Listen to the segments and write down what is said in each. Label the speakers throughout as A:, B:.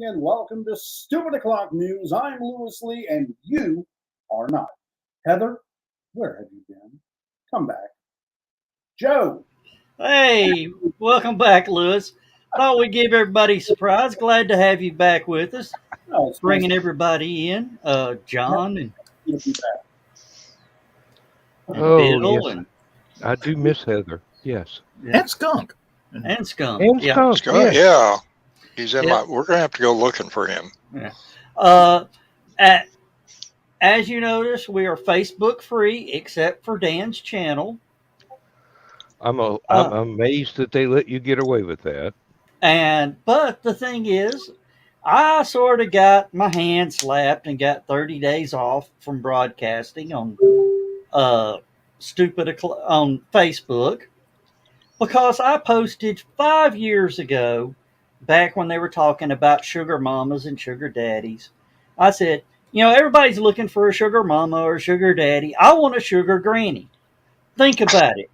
A: And welcome to Stupid O'Clock News. I'm Lewis Lee, and you are not. Heather, where have you been? Come back. Joe.
B: Hey, welcome back, Lewis. Thought we'd give everybody a surprise. Glad to have you back with us.
A: Oh,
B: bringing everybody in. John and
A: you'll be back.
B: Bill
C: yes.
B: and
C: I do miss Heather. Yes.
D: And Skunk.
B: And Skunk.
C: And Skunk.
E: Skunk, yeah. He's in my. We're gonna have to go looking for him.
B: Yeah. As you notice, we are Facebook free except for Dan's channel.
C: I'm amazed that they let you get away with that.
B: But the thing is, I sort of got my hand slapped and got 30 days off from broadcasting on on Facebook because I posted 5 years ago, back when they were talking about sugar mamas and sugar daddies. I said, everybody's looking for a sugar mama or a sugar daddy. I want a sugar granny. Think about it.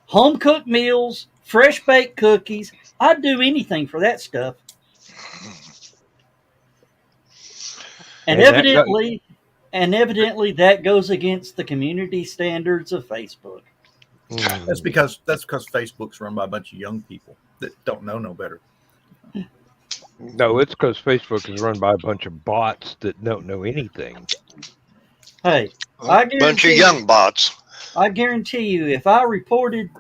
B: Home cooked meals, fresh baked cookies. I'd do anything for that stuff. And evidently that goes against the community standards of Facebook.
D: That's because Facebook's run by a bunch of young people that don't know no better.
C: No, it's because Facebook is run by a bunch of bots that don't know anything.
B: Hey,
E: a bunch of young bots.
B: I guarantee you, if I reported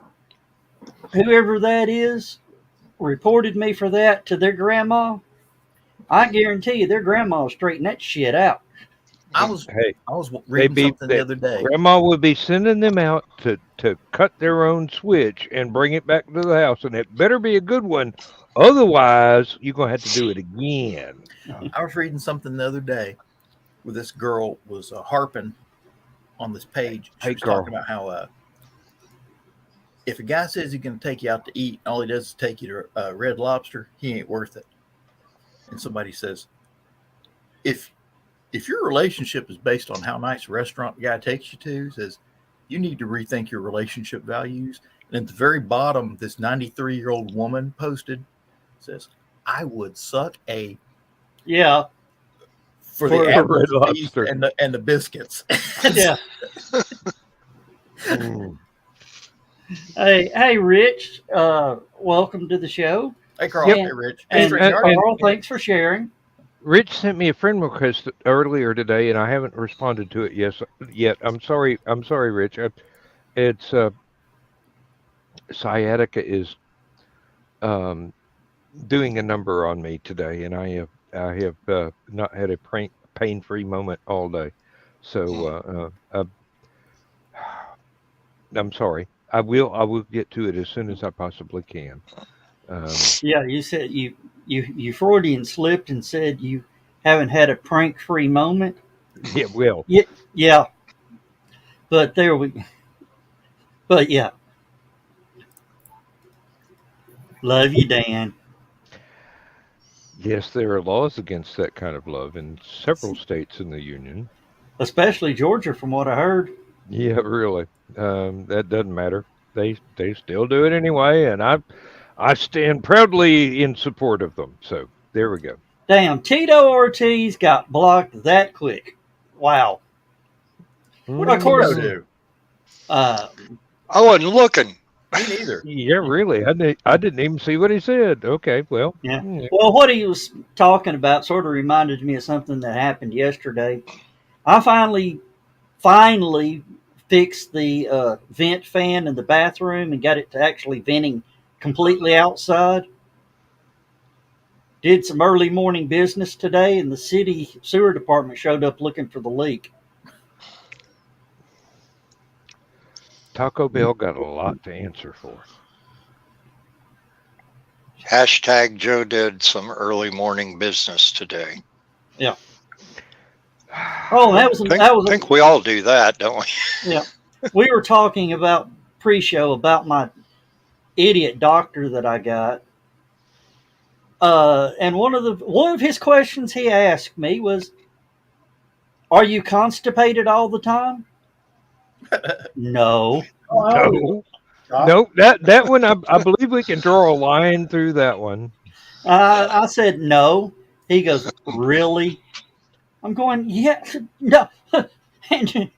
B: whoever that is, reported me for that to their grandma, I guarantee you their grandma will straighten that shit out.
D: I was reading something the other day.
C: Grandma would be sending them out to cut their own switch and bring it back to the house, and it better be a good one. Otherwise, you're going to have to do it again.
D: I was reading something the other day where this girl was harping on this page. She was talking about how if a guy says he's going to take you out to eat, all he does is take you to Red Lobster, he ain't worth it. And somebody says, if your relationship is based on how nice a restaurant the guy takes you to, says you need to rethink your relationship values. And at the very bottom, this 93-year-old woman posted, says, I would suck a for the Red Lobster and the biscuits.
B: Yeah. Hey, Rich. Welcome to the show.
D: Hey, Carl. Hey, Rich.
B: And Carl, thanks for sharing.
C: Rich sent me a friend request earlier today, and I haven't responded to it yet. I'm sorry, Rich. It's sciatica is doing a number on me today, and I have not had a pain-free moment all day. So I'm sorry. I will get to it as soon as I possibly can.
B: You said you Freudian slipped and said you haven't had a prank-free moment.
C: Yeah, well.
B: Yeah. But yeah. Love you, Dan.
C: Yes, there are laws against that kind of love in several states in the union.
B: Especially Georgia, from what I heard.
C: Yeah, really. That doesn't matter. They still do it anyway, and I stand proudly in support of them. So there we go.
B: Damn, Tito Ortiz got blocked that quick. Wow. Well, of
D: What
B: course,
D: did Tito do?
B: uh,
E: I wasn't looking.
D: Me neither.
C: Yeah, really. I didn't even see what he said. Okay, well.
B: yeah.
C: Yeah.
B: Well, what he was talking about sort of reminded me of something that happened yesterday. I finally fixed the vent fan in the bathroom and got it to actually venting completely outside. Did some early morning business today, and the city sewer department showed up looking for the leak.
C: Taco Bell got a lot to answer for.
E: Hashtag Joe did some early morning business today.
B: Yeah. Oh,
E: I think we all do that, don't we?
B: Yeah. We were talking about pre-show about my idiot doctor that I got. And one of his questions he asked me was, "Are you constipated all the time?" No.
C: No. Nope. That one, I believe we can draw a line through that one.
B: I said no. He goes, "Really?" I'm going, "Yeah, no." And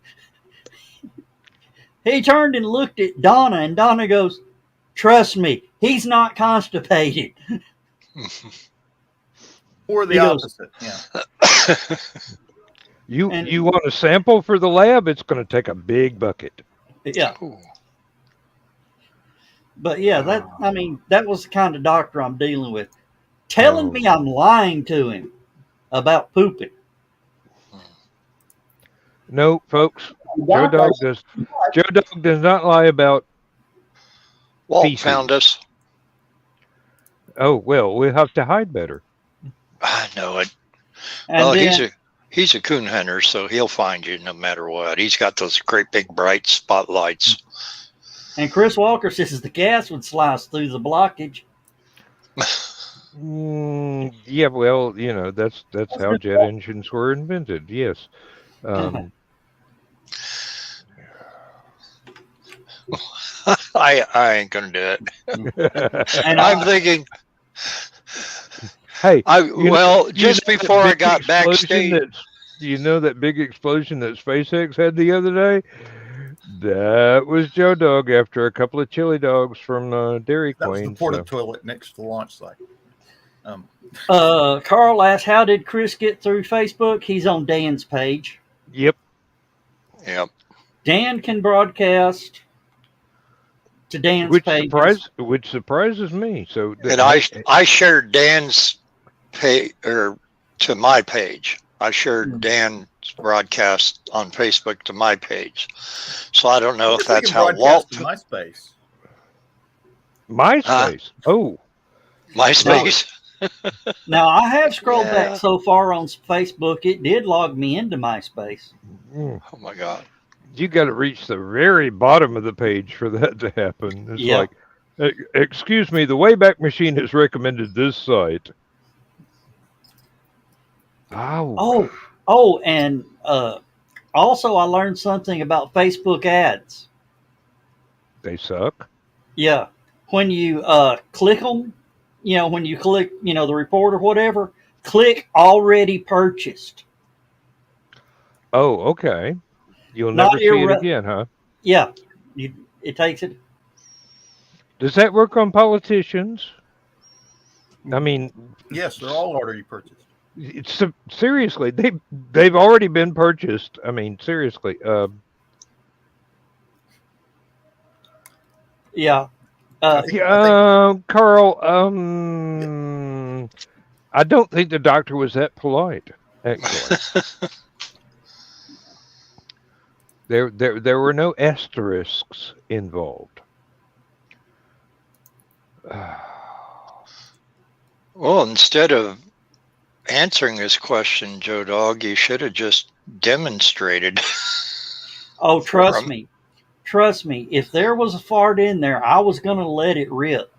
B: he turned and looked at Donna, and Donna goes, "Trust me, he's not constipated."
D: Or the
B: He goes,
D: opposite. Yeah.
C: You want a sample for the lab? It's going to take a big bucket.
B: Yeah.
E: Ooh.
B: But yeah, that was the kind of doctor I'm dealing with. Telling me I'm lying to him about pooping.
C: No, folks. Joe Dog does not lie about
E: Walt
C: feces.
E: found us.
C: Oh, well, we have to hide better.
E: I know it.
B: And
E: Well,
B: then,
E: he's a coon hunter, so he'll find you no matter what. He's got those great big bright spotlights.
B: and Chris Walker says the gas would slice through the blockage.
C: Yeah, well, that's how jet engines were invented. Yes.
E: I ain't gonna do it.
B: And
E: I'm thinking.
C: Hey,
E: Just before I got backstage,
C: that big explosion that SpaceX had the other day? That was Joe Dog after a couple of chili dogs from Dairy
D: That was
C: Queen.
D: the porta toilet next to the launch site.
B: Carl asked, "How did Chris get through Facebook?" He's on Dan's page.
C: Yep.
B: Dan can broadcast to Dan's page,
C: which surprises me. So,
E: and I shared Dan's page to my page. I shared Dan's broadcast on Facebook to my page. So I don't know if that's how Walt.
D: MySpace.
C: MySpace.
E: MySpace.
B: Now, I have scrolled back so far on Facebook, it did log me into MySpace.
E: Oh my God.
C: You got to reach the very bottom of the page for that to happen. It's like, excuse me, the Wayback Machine has recommended this site.
B: And also I learned something about Facebook ads.
C: They suck?
B: Yeah. When you click them, when you click, the report or whatever, click already purchased.
C: Oh, okay. You'll never see it again, huh?
B: Yeah. It takes it.
C: Does that work on politicians? I mean...
D: Yes, they're all already purchased.
C: Seriously, they've already been purchased. I mean, seriously.
B: Yeah.
C: Carl, I don't think the doctor was that polite, actually. There were no asterisks involved.
E: Well, instead of answering this question, Joe Dog, you should have just demonstrated.
B: Oh, trust me. Trust me. If there was a fart in there, I was going to let it rip.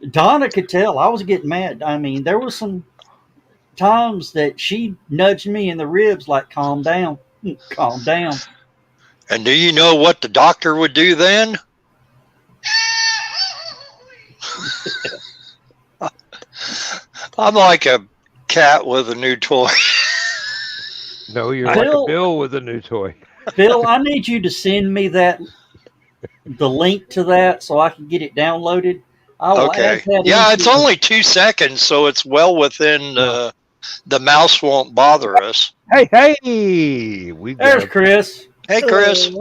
B: Donna could tell I was getting mad. I mean, there was some times that she nudged me in the ribs like, calm down. Calm down.
E: And do you know what the doctor would do then? I'm like a cat with a new toy.
C: No, you're like a Bill with a new toy.
B: Bill, I need you to send me the link to that so I can get it downloaded. I will
E: Okay.
B: add that
E: Yeah, it's
B: into-
E: only 2 seconds, so it's well within the mouse won't bother us.
C: Hey,
B: There's Chris.
E: Hey, Chris.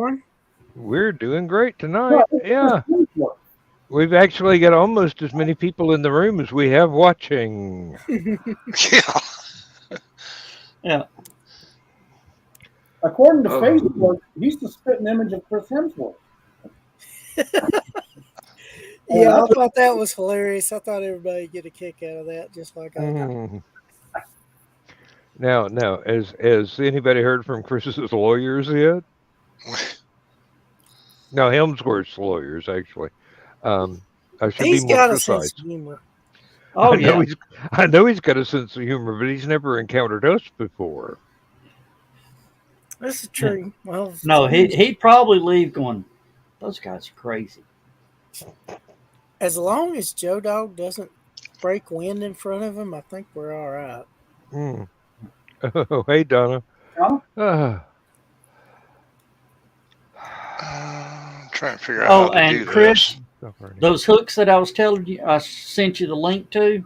C: We're doing great tonight. Yeah. We've actually got almost as many people in the room as we have watching.
E: Yeah.
B: Yeah.
A: According to Facebook, he's the spitting image of Chris Hemsworth.
F: Yeah, I thought that was hilarious. I thought everybody would get a kick out of that, just like I got.
C: Now, has anybody heard from Chris's lawyers yet? No, Hemsworth's lawyers, actually. I should
F: He's
C: be more
F: got
C: precise.
F: a sense of humor.
B: Oh,
C: I know he's got a sense of humor, but he's never encountered us before.
F: This is true. Well,
B: No, he'd probably leave going, those guys are crazy.
F: as long as Joe Dog doesn't break wind in front of him, I think we're all right.
C: Oh, hey, Donna.
A: Huh?
E: I'm trying to figure out how to
B: and
E: do
B: Chris,
E: this.
B: those hooks that I was telling you, I sent you the link to,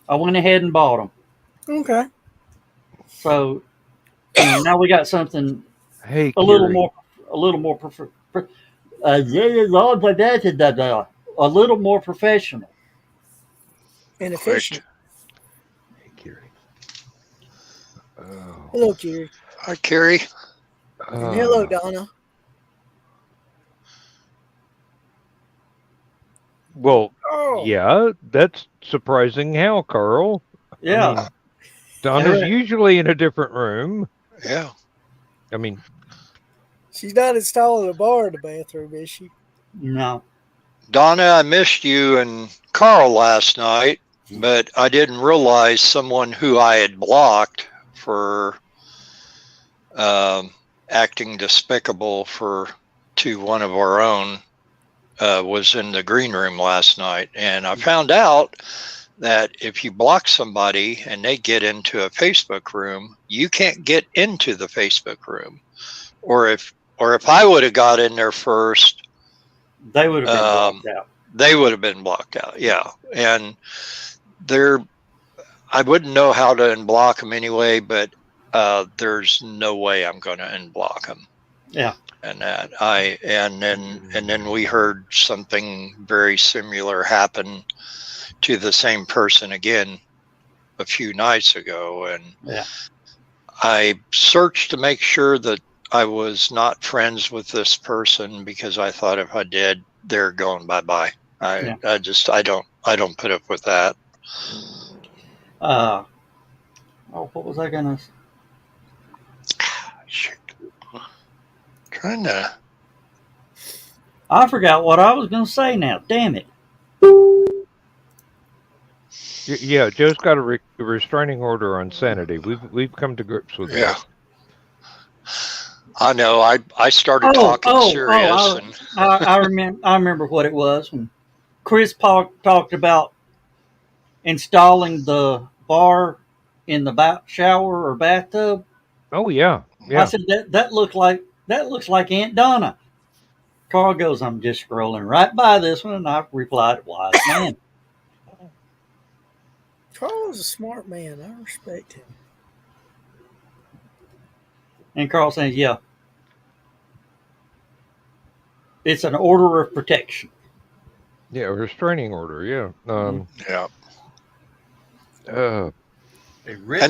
B: I went ahead and bought them.
F: Okay.
B: So now we got something
C: Hey,
B: a little more a little more professional.
F: And efficient.
C: Hey, Gary. Oh.
F: Hello, Jerry.
E: Hi, Carrie.
F: And hello, Donna.
C: Well,
F: Oh.
C: yeah, that's surprising how, Carl.
B: Yeah.
C: I mean, Donna's usually in a different room.
E: Yeah.
C: I mean,
F: She's not installing a bar in the bathroom, is she?
B: No.
E: Donna, I missed you and Carl last night, but I didn't realize someone who I had blocked for acting despicable to one of our own was in the green room last night. And I found out that if you block somebody and they get into a Facebook room, you can't get into the Facebook room. Or if I would have got in there first,
B: they would have been blocked out.
E: They would have been blocked out, yeah. And I wouldn't know how to unblock them anyway, but there's no way I'm going to unblock them.
B: Yeah.
E: And then we heard something very similar happen to the same person again a few nights ago, and I searched to make sure that I was not friends with this person because I thought if I did, they're going bye-bye. I don't put up with that.
B: What was I gonna?
E: Shoot. Trying to.
B: I forgot what I was gonna say now. Damn it.
C: yeah, Joe's got a restraining order on sanity. We've come to grips with that.
E: Yeah. I know. I started talking serious.
B: I remember what it was when Chris talked about installing the bar in the shower or bathtub.
C: Oh yeah.
B: I said that looks like Aunt Donna. Carl goes, I'm just scrolling right by this one, and I replied, wise man.
F: Carl's a smart man. I respect him.
B: And Carl says, yeah. It's an order of protection.
C: Yeah, a restraining order, yeah.
E: And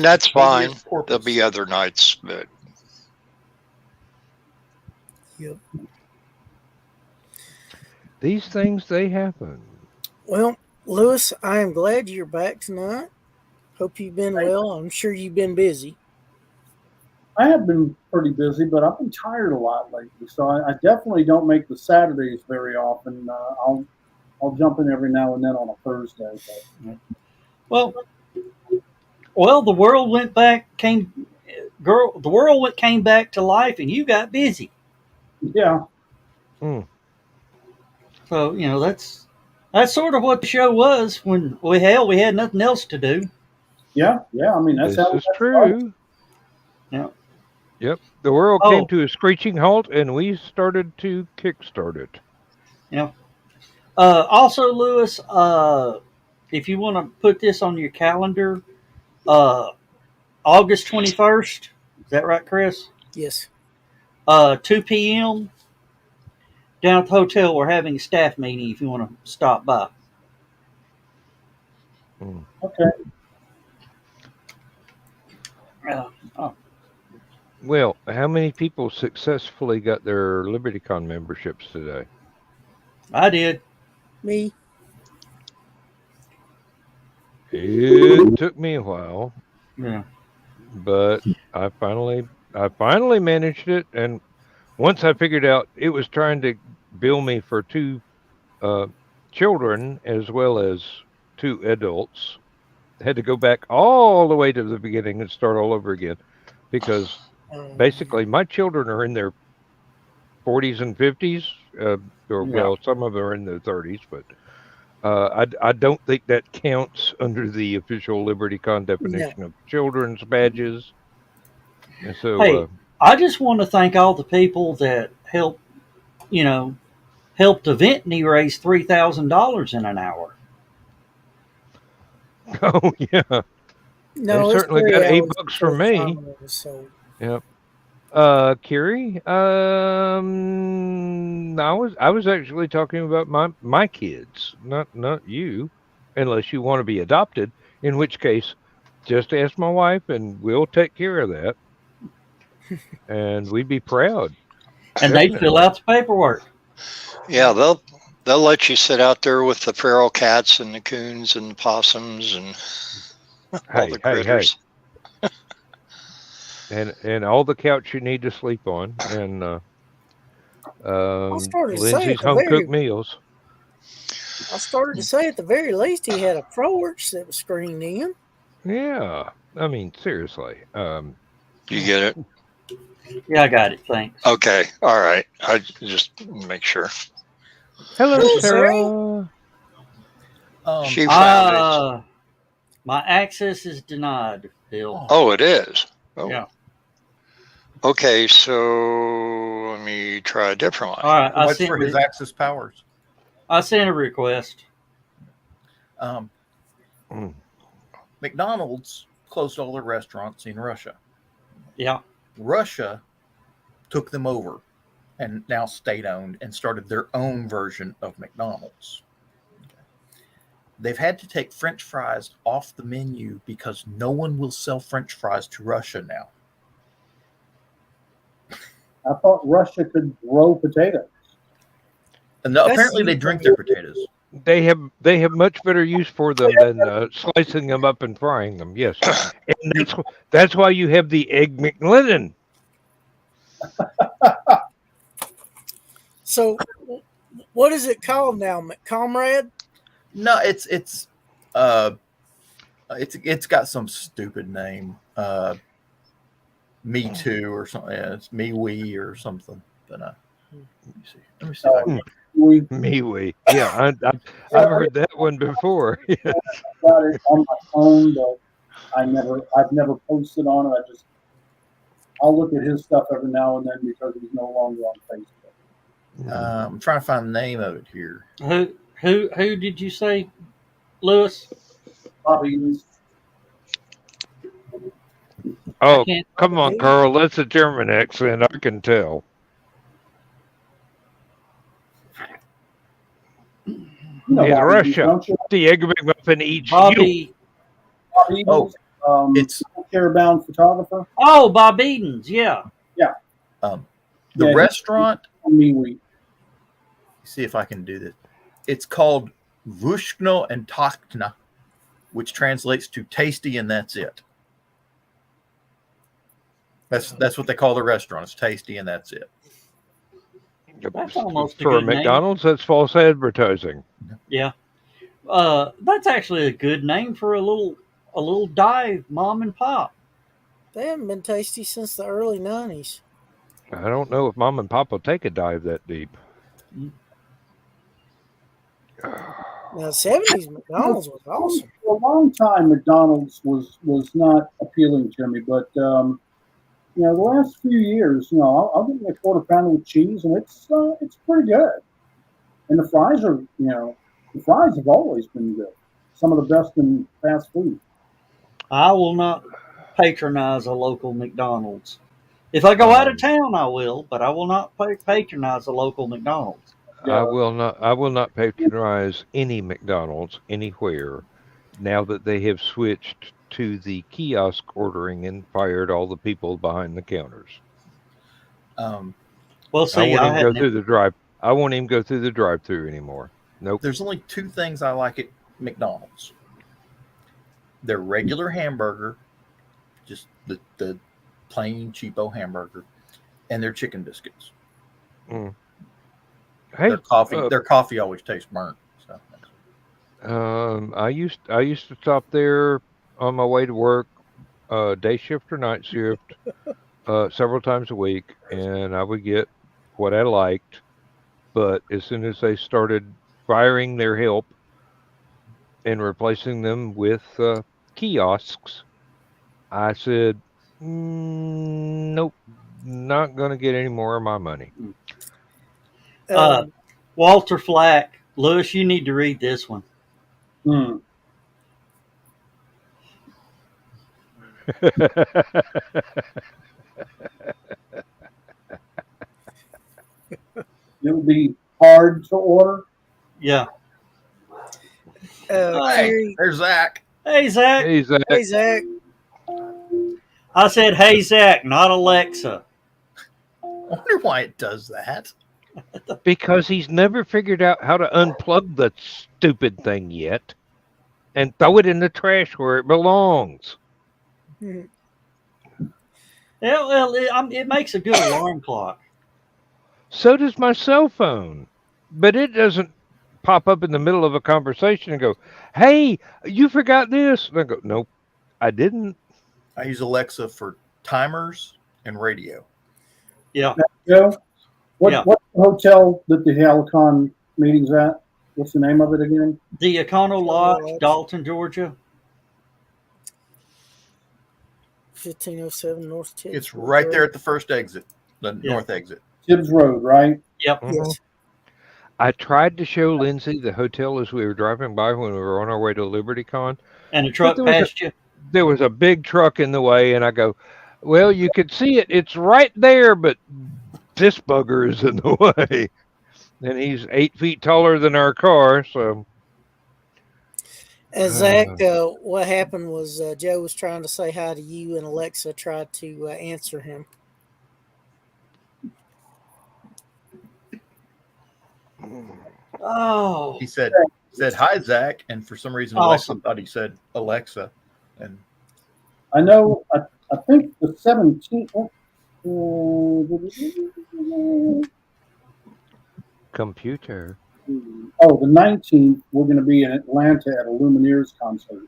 E: that's fine. There'll be other nights, but
F: Yep.
C: These things, they happen.
F: Well, Lewis, I am glad you're back tonight. Hope you've been well. I'm sure you've been busy.
A: I have been pretty busy, but I've been tired a lot lately, so I definitely don't make the Saturdays very often. I'll jump in every now and then on a Thursday. But.
B: Well, the world went back, came the world came back to life, and you got busy.
A: Yeah.
C: Hmm.
B: So that's sort of what the show was when we had nothing else to do.
A: Yeah. I mean, that's
C: This
A: how
C: is true.
B: Yeah.
C: Yep. The world
B: Oh.
C: came to a screeching halt, and we started to kickstart it.
B: Yeah. Also, Lewis, if you want to put this on your calendar, August 21st. Is that right, Chris?
F: Yes.
B: 2 p.m. down at the hotel. We're having a staff meeting if you want to stop by.
A: Okay.
B: Oh.
C: Well, how many people successfully got their LibertyCon memberships today?
B: I did.
F: Me.
C: It took me a while,
B: Yeah.
C: but I finally managed it. And once I figured out it was trying to bill me for two children as well as two adults, I had to go back all the way to the beginning and start all over again, because basically my children are in their 40s and 50s, well, some of them are in their 30s, but I don't think that counts under the official LibertyCon definition of children's badges. And so,
B: Hey, I just want to thank all the people that helped event and raise $3,000 in an hour.
C: oh yeah,
F: No,
C: they
F: it's
C: certainly
F: 3
C: got
F: hours
C: $8
F: before
C: from
F: the
C: me.
F: final, so.
C: Yep. Kiri, I was actually talking about my kids, not you, unless you want to be adopted, in which case, just ask my wife and we'll take care of that, and we'd be proud.
B: And they fill out the paperwork.
E: Yeah, they'll let you sit out there with the feral cats and the coons and the possums and all the critters.
C: And all the couch you need to sleep on, and Lindsay's home cooked meals.
F: I started to say at the very least he had a porch that was screened in.
C: Yeah, I mean seriously.
E: You get it?
B: Yeah, I got it. Thanks.
E: Okay, all right. I just make sure.
C: Hello, Sarah.
E: She found it.
B: My access is denied, Bill.
E: Oh, it is. Oh.
B: Yeah.
E: Okay, so let me try a different one.
B: All right.
D: What's for his access powers?
B: I sent a request.
D: McDonald's closed all their restaurants in Russia.
B: Yeah.
D: Russia took them over and now state-owned and started their own version of McDonald's. They've had to take French fries off the menu because no one will sell French fries to Russia now.
A: I thought Russia could grow potatoes.
D: No, apparently they drink their potatoes.
C: They have much better use for them than slicing them up and frying them. Yes, and that's why you have the Egg McLennan.
F: So, what is it called now, McComrade?
D: No, it's got some stupid name. Me Too or something. Yeah, it's Me We or something. But let me see.
C: Me. Yeah, I've heard that one before. Yes.
A: I got it on my phone, but I've never posted on it. I'll look at his stuff every now and then because he's no longer on Facebook.
D: I'm trying to find the name of it here.
B: Who did you say, Lewis?
A: Bobby.
C: Oh, come on, Carl. That's a German accent. I can tell. In Russia, the Egg McMuffin eats
B: Bobby.
C: you.
A: Bobby it's Carebound photographer.
B: Oh, Bob Eden's, yeah.
A: Yeah.
D: The restaurant. See if I can do this. It's called Vushno and Takna, which translates to tasty and that's it. That's what they call the restaurant. It's tasty and that's it.
B: That's almost
C: for McDonald's. Name. That's false advertising.
B: Yeah, that's actually a good name for a little dive mom and pop.
F: They haven't been tasty since the early 90s.
C: I don't know if Mom and Pop will take a dive that deep.
F: Now, 70s McDonald's was awesome.
A: For a long time, McDonald's was not appealing to me, but the last few years, I'll get me a quarter pounder with cheese, and it's pretty good. And the fries are, the fries have always been good. Some of the best in fast food.
B: I will not patronize a local McDonald's. If I go out of town, I will, but I will not patronize a local McDonald's.
C: I will not patronize any McDonald's anywhere now that they have switched to the kiosk ordering and fired all the people behind the counters.
B: Well, see,
C: I won't even go through the drive. I won't even go through the drive-through anymore. Nope.
D: There's only two things I like at McDonald's. Their regular hamburger, just the plain cheapo hamburger, and their chicken biscuits.
C: Mm. Hey,
D: their coffee always tastes burnt. So.
C: I used to stop there on my way to work, day shift or night shift, several times a week, and I would get what I liked. But as soon as they started firing their help and replacing them with kiosks, I said, nope, not going to get any more of my money.
B: Walter Flack, Lewis, you need to read this one.
A: It'll be hard to order.
B: Yeah.
D: Hey, there's Zach.
B: Hey, Zach.
C: Hey, Zach.
F: Hey, Zach.
B: I said, hey, Zach, not Alexa.
D: I wonder why it does that.
C: Because he's never figured out how to unplug the stupid thing yet and throw it in the trash where it belongs.
B: Yeah, well, it makes a good alarm clock.
C: So does my cell phone. But it doesn't pop up in the middle of a conversation and go, hey, you forgot this. And I go, nope, I didn't.
D: I use Alexa for timers and radio.
B: Yeah.
A: Joe, what's the hotel that the HallowCon meeting's at? What's the name of it again?
B: The Econo Lodge, Dalton, Georgia.
F: 1507 North Tibbs.
D: It's right there at the first exit, the north exit.
A: Tibbs Road, right?
B: Yep.
C: Mm-hmm.
F: Yes.
C: I tried to show Lindsay the hotel as we were driving by when we were on our way to LibertyCon.
B: And a truck passed you?
C: There was a big truck in the way, and I go, well, you could see it. It's right there, but this bugger is in the way. And he's 8 feet taller than our car, so.
F: And Zach, what happened was Joe was trying to say hi to you, and Alexa tried to answer him.
B: Oh.
D: He said, hi, Zach. And for some reason,
B: Awesome.
D: Alexa thought he said Alexa. And
A: I know, I think the 17th.
C: Computer.
A: Oh, the 19th, we're going to be in Atlanta at a Lumineers concert.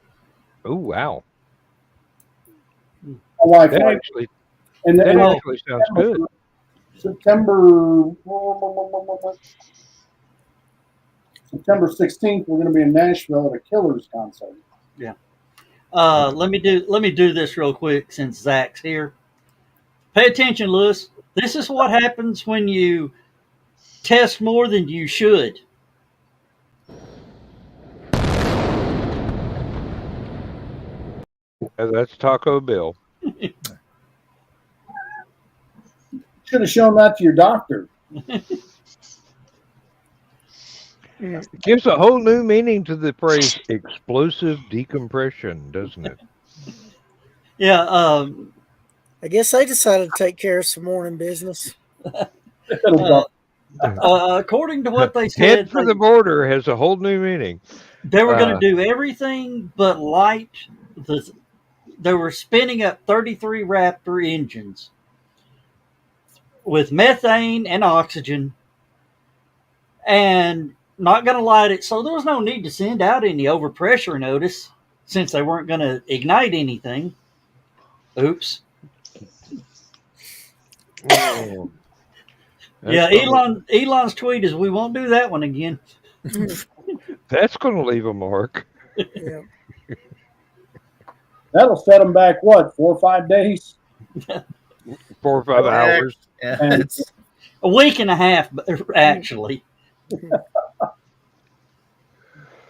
C: Oh, wow.
A: That
C: actually sounds good.
A: September 16th, we're going to be in Nashville at a Killers concert.
B: Yeah. Let me do this real quick since Zach's here. Pay attention, Lewis. This is what happens when you test more than you should.
C: That's Taco Bill.
A: Should have shown that to your doctor.
C: It gives a whole new meaning to the phrase explosive decompression, doesn't it?
B: Yeah.
F: I guess they decided to take care of some morning business.
B: According to what they said,
C: Head for the border has a whole new meaning.
B: They were going to do everything but light. They were spinning up 33 Raptor engines with methane and oxygen and not going to light it. So there was no need to send out any overpressure notice since they weren't going to ignite anything. Oops.
C: Oh,
B: Yeah, Elon's tweet is, "We won't do that one again."
C: That's going to leave a mark.
F: Yeah.
A: That'll set them back, what, 4 or 5 days?
C: 4 or 5 hours.
D: Yeah,
A: And-
D: it's
B: A week and a half, actually.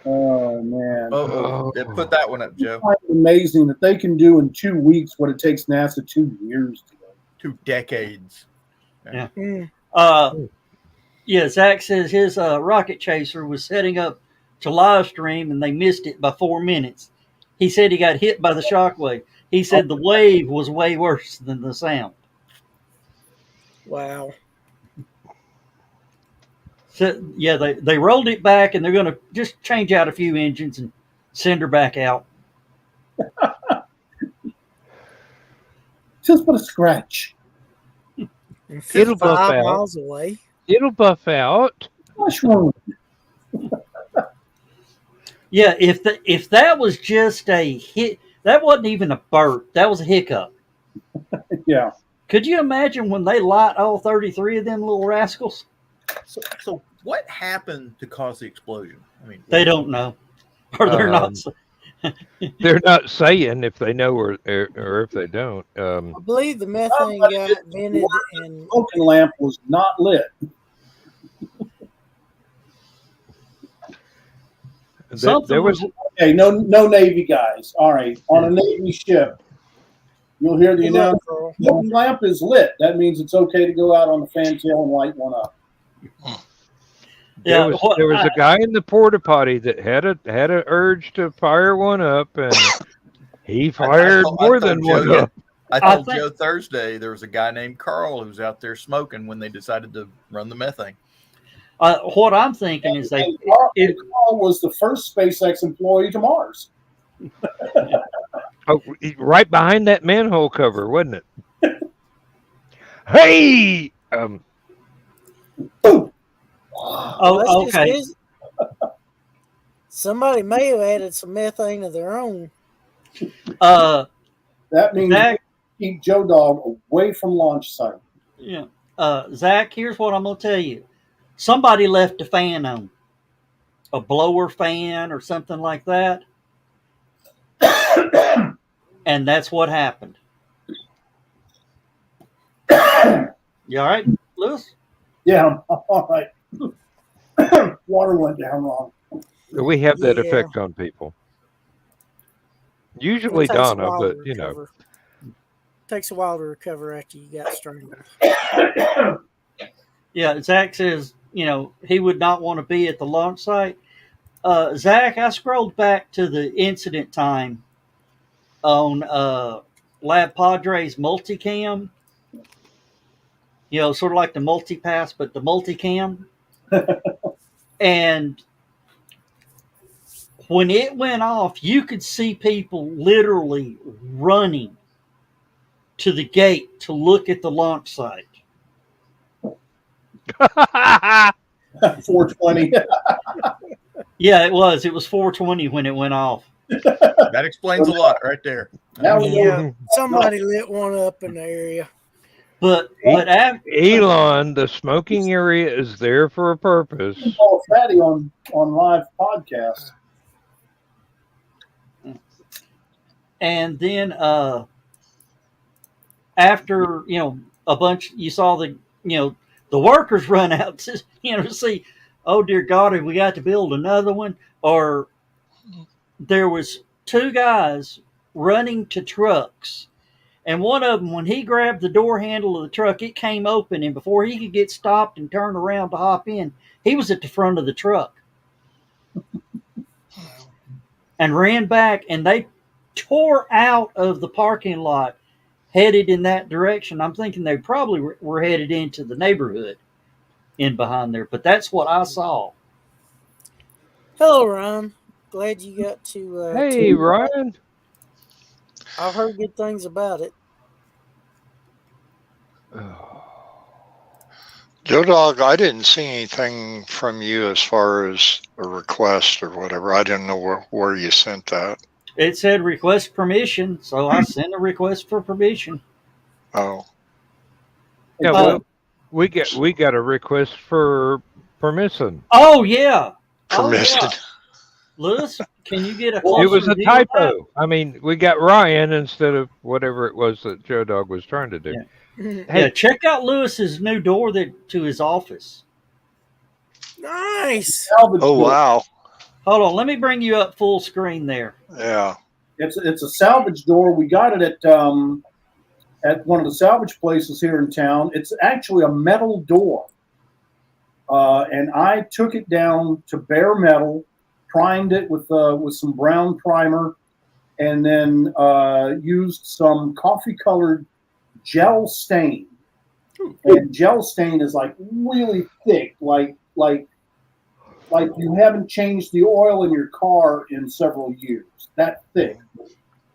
A: Oh, man.
D: put that one up, Joe.
A: I find it amazing that they can do in 2 weeks what it takes NASA 2 years to do.
D: 2 decades.
B: Yeah.
F: Mm.
B: Yeah, Zach says his rocket chaser was setting up to live stream and they missed it by 4 minutes. He said he got hit by the shockwave. He said the wave was way worse than the sound.
F: Wow.
B: So, yeah, they rolled it back and they're going to just change out a few engines and send her back out.
A: Just put a scratch.
C: It'll buff
F: 5
C: out.
F: miles away.
C: It'll buff out.
A: What's wrong?
B: Yeah, if that was just a hit, that wasn't even a burp. That was a hiccup.
A: Yeah.
B: Could you imagine when they light all 33 of them little rascals?
D: So what happened to cause the explosion? I mean,
B: They don't know, or they're not.
C: They're not saying if they know or if they don't.
F: I believe the methane got invented and
A: Smoking lamp was not lit.
B: Something
C: there was
A: Okay, no Navy guys. All right, on a Navy ship, you'll hear the announcement. Smoking lamp is lit. That means it's okay to go out on the fantail and light one up.
B: Yeah,
C: there was a guy in the porta potty that had a urge to fire one up, and he fired more than one up.
D: I told Joe Thursday there was a guy named Carl who was out there smoking when they decided to run the methane.
B: What I'm thinking is
A: Carl was the first SpaceX employee to Mars.
C: Oh, right behind that manhole cover, wasn't it? Hey,
B: Oh, okay.
F: Somebody may have added some methane of their own.
A: That means keep Joe Dog away from launch site.
B: Yeah. Zach, here's what I'm going to tell you. Somebody left a fan on, a blower fan or something like that. And that's what happened. You all right, Lewis?
A: Yeah, I'm all right. Water went down wrong.
C: we have that effect on people. Usually Donna, but you know.
F: Takes a while to recover after you got strangled.
B: Yeah, Zach says, he would not want to be at the launch site. Zach, I scrolled back to the incident time on Lab Padre's multicam. Sort of like the multipass, but the multicam. And when it went off, you could see people literally running to the gate to look at the launch site.
A: 420.
B: Yeah, it was. It was 4:20 when it went off.
D: That explains a lot right there.
F: Yeah, somebody lit one up in the area.
B: But
C: Elon, the smoking area is there for a purpose.
A: Paul Fatty on live podcast.
B: And then after a bunch, you saw the workers run out to see, oh dear God, have we got to build another one? Or there was 2 guys running to trucks. And one of them, when he grabbed the door handle of the truck, it came open. And before he could get stopped and turn around to hop in, he was at the front of the truck. And ran back, and they tore out of the parking lot, headed in that direction. I'm thinking they probably were headed into the neighborhood in behind there. But that's what I saw.
F: Hello, Ryan. Glad you got to.
C: Hey, Ryan.
F: I've heard good things about it.
E: Joe Dog, I didn't see anything from you as far as a request or whatever. I didn't know where you sent that.
B: It said request permission, so I sent a request for permission.
E: Oh.
C: Yeah, well, we got a request for permission.
B: Oh yeah.
E: Permission.
B: Oh, yeah. Lewis, can you get a
C: It
B: closer
C: was a
B: view of that?
C: typo. I mean, we got Ryan instead of whatever it was that Joe Dog was trying to do.
B: Yeah.
C: Hey,
B: Yeah, check out Lewis's new door to his office.
F: Nice.
A: Salvage
E: Oh
A: door.
E: wow.
B: Hold on, let me bring you up full screen there.
E: Yeah.
A: It's a salvage door. We got it at one of the salvage places here in town. It's actually a metal door, and I took it down to bare metal, primed it with some brown primer, and then used some coffee-colored gel stain. And gel stain is like really thick, like you haven't changed the oil in your car in several years. That thick.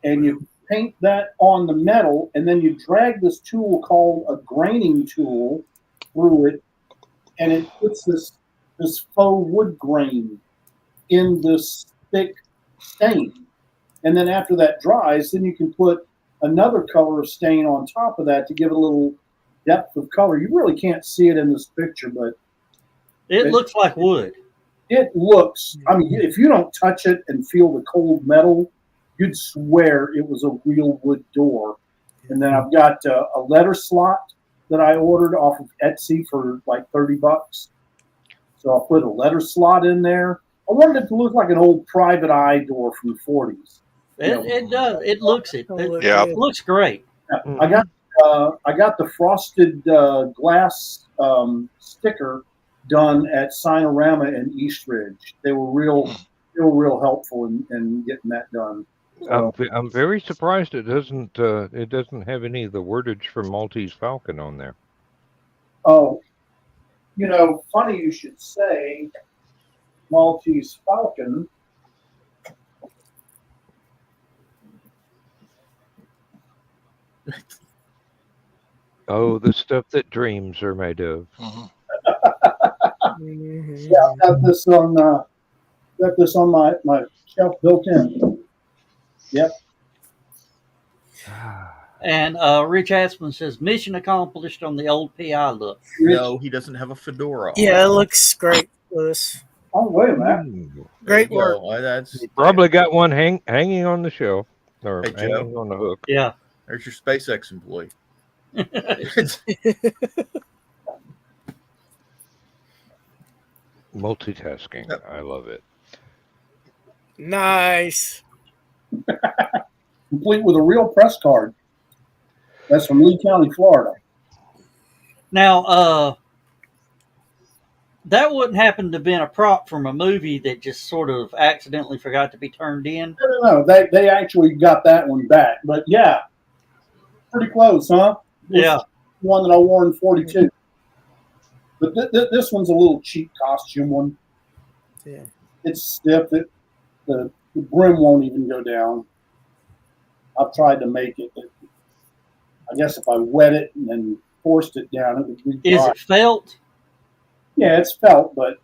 A: And you paint that on the metal, and then you drag this tool called a graining tool through it, and it puts this faux wood grain in this thick stain. And then after that dries, then you can put another color of stain on top of that to give it a little depth of color. You really can't see it in this picture, but
B: It looks like wood.
A: it looks, I mean, if you don't touch it and feel the cold metal, you'd swear it was a real wood door. And then I've got a letter slot that I ordered off of Etsy for like $30. So I'll put a letter slot in there. I wanted it to look like an old private eye door from the 40s.
B: It does. It looks it.
E: Yeah.
B: It looks great.
A: I got the frosted glass sticker done at Sinorama in Eastridge. They were real helpful in getting that done.
C: I'm very surprised it doesn't have any of the wordage from Maltese Falcon on there.
A: Oh, funny you should say Maltese Falcon.
C: Oh, the stuff that dreams are made of.
E: Mhm.
A: Yeah, I got this on my shelf built in. Yep.
B: And Rich Aspen says, mission accomplished on the old PI look.
D: No, he doesn't have a fedora on.
F: Yeah, it looks great, Lewis.
A: Oh, wait a minute.
C: Ooh.
F: Great
D: There you
F: work.
D: go. That's
C: Probably got one hanging on the shelf or
D: Hey, Joe.
C: hanging on the hook.
B: Yeah.
D: there's your SpaceX employee.
C: Multitasking.
D: Yep.
C: I love it.
F: Nice.
A: Complete with a real press card. That's from Lee County, Florida.
B: Now, that wouldn't happen to have been a prop from a movie that just sort of accidentally forgot to be turned in.
A: No, they actually got that one back. But yeah, pretty close, huh?
B: Yeah.
A: One that I wore in 42. But this one's a little cheap costume one.
F: Yeah.
A: It's stiff. The brim won't even go down. I've tried to make it. I guess if I wet it and then forced it down, it would be
B: Is
A: dry.
B: it felt?
A: Yeah, it's felt, but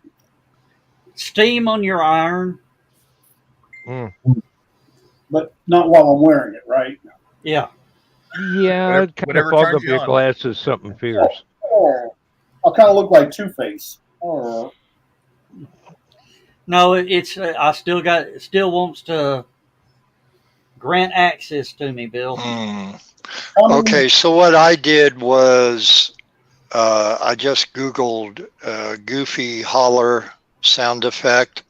B: Steam on your iron?
A: but not while I'm wearing it, right?
B: Yeah.
C: Yeah, it kind
D: whatever
C: of fog
D: turns
C: up
D: you
C: your
D: on.
C: glasses, something fierce.
A: Oh, I'll kind of look like Two-Face. Oh.
B: No, it's I still wants to grant access to me, Bill.
E: Okay, so what I did was I just Googled goofy holler sound effect,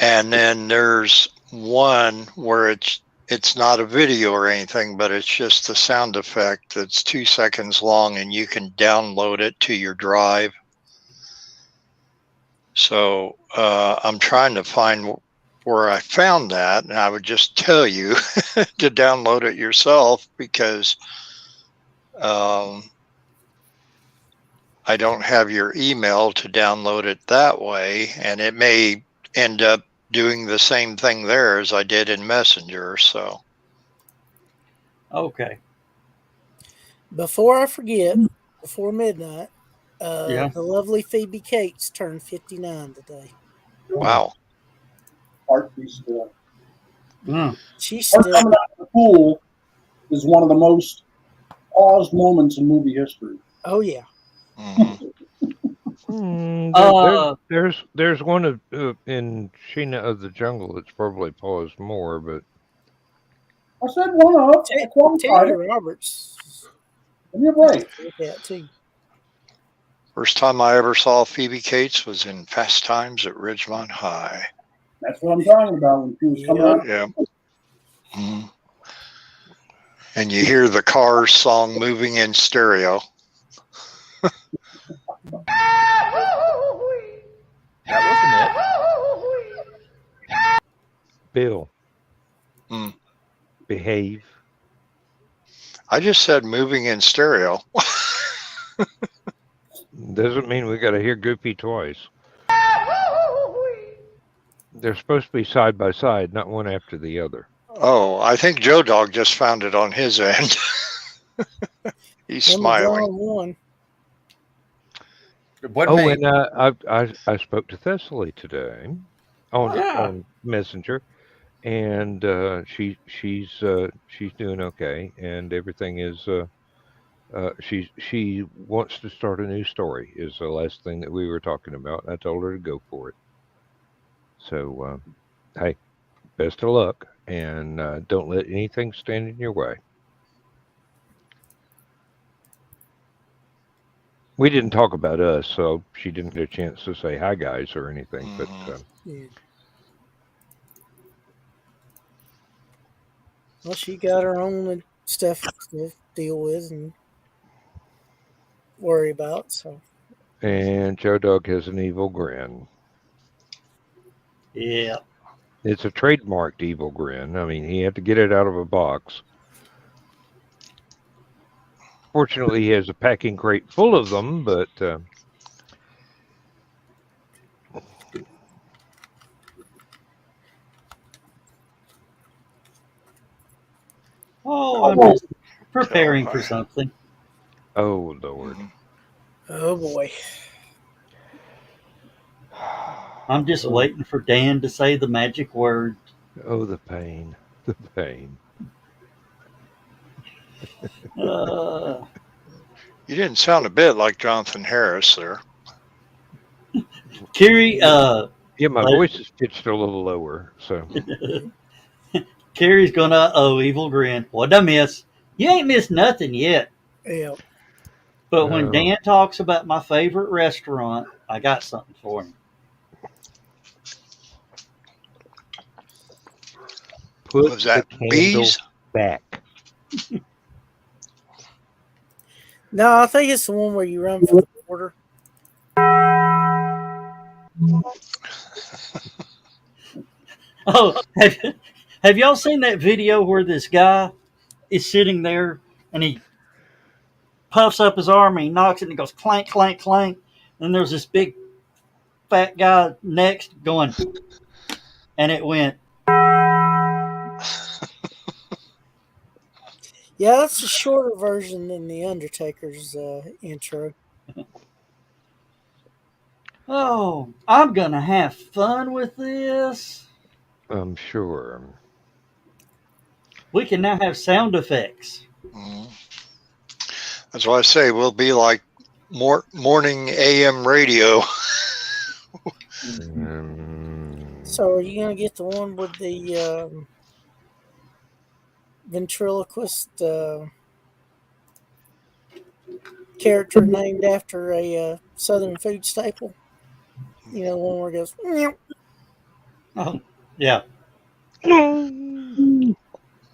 E: and then there's one where it's not a video or anything, but it's just the sound effect that's 2 seconds long, and you can download it to your drive. So I'm trying to find where I found that, and I would just tell you to download it yourself because I don't have your email to download it that way, and it may end up doing the same thing there as I did in Messenger. So
B: Okay.
F: Before I forget, before midnight,
B: Yeah.
F: the lovely Phoebe Cates turned 59 today.
E: wow.
A: Art piece there.
B: Mm.
F: She's
A: Her
F: still
A: coming out of the pool is one of the most pause moments in movie history.
F: Oh yeah.
C: There's one of in Sheena of the Jungle that's probably paused more, but
A: I said one of. I qualified
F: Teddy
A: it.
F: Roberts.
A: Give me a break.
F: That too.
E: First time I ever saw Phoebe Cates was in Fast Times at Ridgemont High.
A: That's what I'm talking about when she was coming out.
E: Yeah. Mhm. And you hear the Cars song moving in stereo.
D: That wasn't it.
C: Bill,
E: Hmm.
C: behave.
E: I just said moving in stereo.
C: Doesn't mean we got to hear Goofy twice. They're supposed to be side by side, not one after the other.
E: Oh, I think Joe Dog just found it on his end. He's smiling.
F: One.
D: What
C: Oh,
D: made,
C: and I spoke to Thessaly today on Messenger, and she's doing okay, and everything is. She wants to start a new story. Is the last thing that we were talking about. I told her to go for it. So, hey, best of luck, and don't let anything stand in your way. We didn't talk about us, so she didn't get a chance to say hi, guys, or anything. But
F: well, she got her own stuff to deal with and worry about. So.
C: And Joe Dog has an evil grin.
B: Yeah.
C: It's a trademarked evil grin. I mean, he had to get it out of a box. Fortunately, he has a packing crate full of them, but
B: I'm just preparing for something.
C: oh Lord.
F: Oh boy.
B: I'm just waiting for Dan to say the magic word.
C: Oh, the pain. The pain.
E: You didn't sound a bit like Jonathan Harris there.
B: Carrie,
C: Yeah, my voice is pitched a little lower, so.
B: Carrie's gonna evil grin. What'd I miss? You ain't missed nothing yet.
F: Yeah.
B: But when Dan talks about my favorite restaurant, I got something for him.
C: Put
E: Was that
C: the candle
E: bees?
C: back.
F: No, I think it's the one where you run for the border.
B: Oh, have y'all seen that video where this guy is sitting there and he puffs up his arm and he knocks it and it goes clank, clank, clank. And there's this big fat guy next going, and it went.
F: Yeah, that's a shorter version than the Undertaker's intro.
B: Oh, I'm gonna have fun with this.
C: I'm sure.
B: We can now have sound effects.
E: Mm-hmm. That's why I say we'll be like morning AM radio.
F: So are you going to get the one with the ventriloquist character named after a Southern food staple? You know, the one where it goes, meow.
B: Oh, yeah.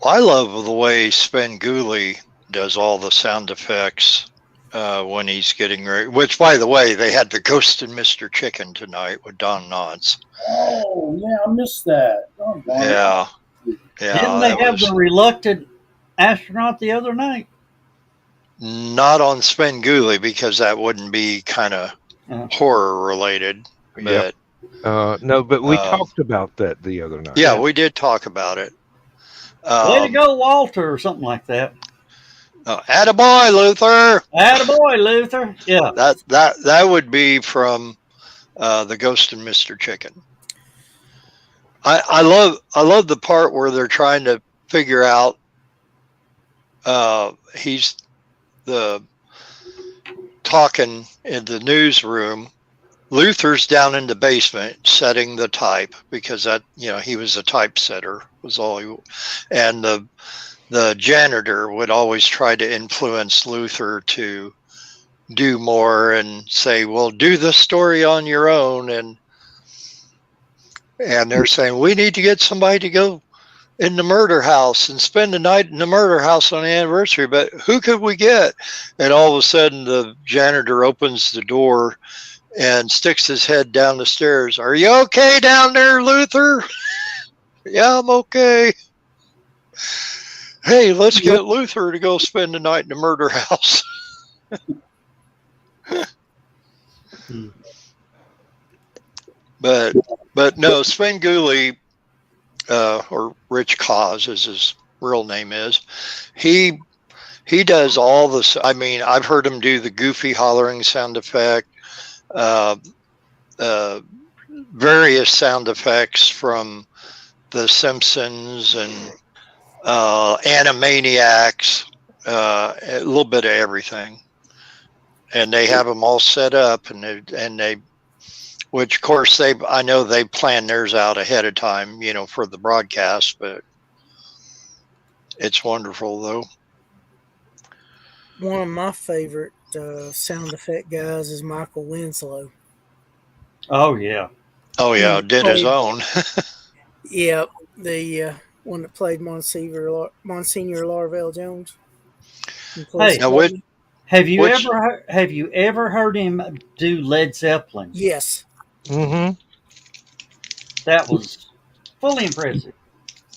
E: I love the way Spenguli does all the sound effects when he's getting ready. Which, by the way, they had the Ghost and Mr. Chicken tonight with Don Knotts.
A: Oh, yeah, I missed that. Oh,
E: yeah.
B: Didn't they have the reluctant astronaut the other night?
E: Not on Spenguli, because that wouldn't be kind of horror related. But
C: no, but we talked about that the other night.
E: Yeah, we did talk about it.
B: Way to go, Walter, or something like that.
E: Attaboy, Luther.
B: Attaboy, Luther. Yeah.
E: That would be from the Ghost and Mr. Chicken. I love the part where they're trying to figure out he's talking in the newsroom. Luther's down in the basement setting the type because that, he was a typesetter was all he, and the janitor would always try to influence Luther to do more and say, well, do the story on your own. And they're saying, we need to get somebody to go in the murder house and spend the night in the murder house on the anniversary, but who could we get? And all of a sudden the janitor opens the door and sticks his head down the stairs. Are you okay down there, Luther? Yeah, I'm okay. Hey, let's get Luther to go spend the night in the murder house. But no, Svengoolie, or Rich Cause as his real name is, he does all this. I mean, I've heard him do the goofy hollering sound effect, various sound effects from The Simpsons and Animaniacs, a little bit of everything. And they have them all set up, and they which of course I know they plan theirs out ahead of time, for the broadcast, but it's wonderful though.
F: One of my favorite sound effect guys is Michael Winslow.
B: Oh yeah.
E: Oh yeah, did his own.
F: Yep, the one that played Monsignor Larvell Jones.
B: Hey,
E: now
B: have you ever heard him do Led Zeppelin?
F: Yes.
C: Mm-hmm.
B: That was fully impressive.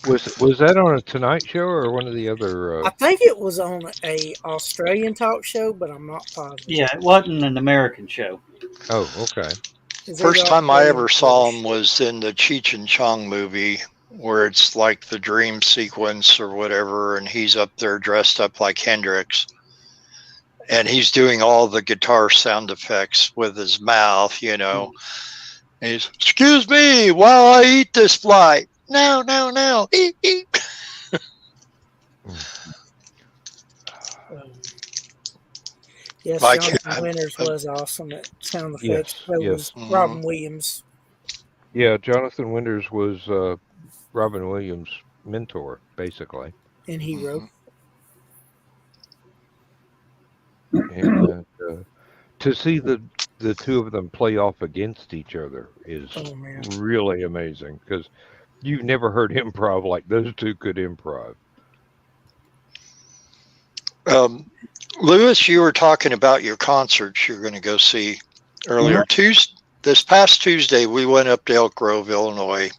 C: Was that on a Tonight Show or one of the other?
F: I think it was on a Australian talk show, but I'm not positive.
B: Yeah, it wasn't an American show.
C: Oh, okay.
E: First time I ever saw him was in the Cheech and Chong movie, where it's like the dream sequence or whatever, and he's up there dressed up like Hendrix. And he's doing all the guitar sound effects with his mouth, And he's, excuse me while I eat this fly. No. Eat.
F: Yes, Jonathan Winters was awesome at sound effects.
C: Yes.
F: Was Robin Williams.
C: Yeah, Jonathan Winters was Robin Williams' mentor, basically.
F: And hero.
C: And to see the two of them play off against each other is really amazing, because you've never heard improv like those two could improv.
E: Lewis, you were talking about your concerts you're going to go see earlier. This past Tuesday, we went up to Elk Grove, Illinois.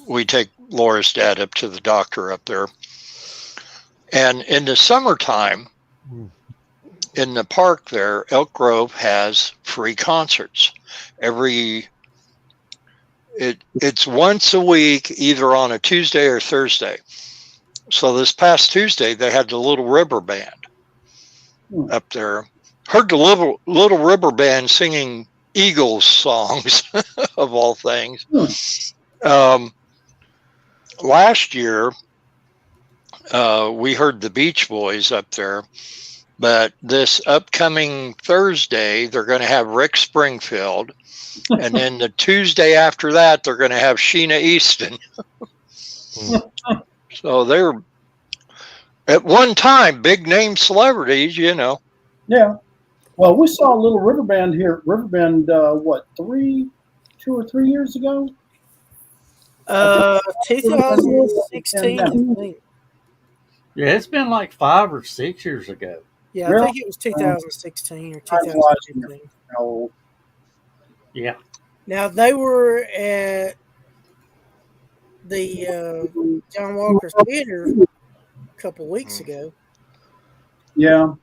E: We take Laura's dad up to the doctor up there. And in the summertime, in the park there, Elk Grove has free concerts. It's once a week, either on a Tuesday or Thursday. So this past Tuesday, they had the Little River Band up there. Heard the Little River Band singing Eagles songs, of all things. Last year, we heard the Beach Boys up there, but this upcoming Thursday, they're going to have Rick Springfield, and then the Tuesday after that, they're going to have Sheena Easton. So they're, at one time, big name celebrities,
A: Yeah. Well, we saw a Little River Band here at Riverbend, 2 or 3 years ago?
F: 2016, I think.
B: Yeah, it's been like 5 or 6 years ago.
F: Yeah, I think it was 2016 or 2015.
A: No.
B: Yeah.
F: Now, they were at the John Walker Theater a couple weeks ago.
A: Yeah.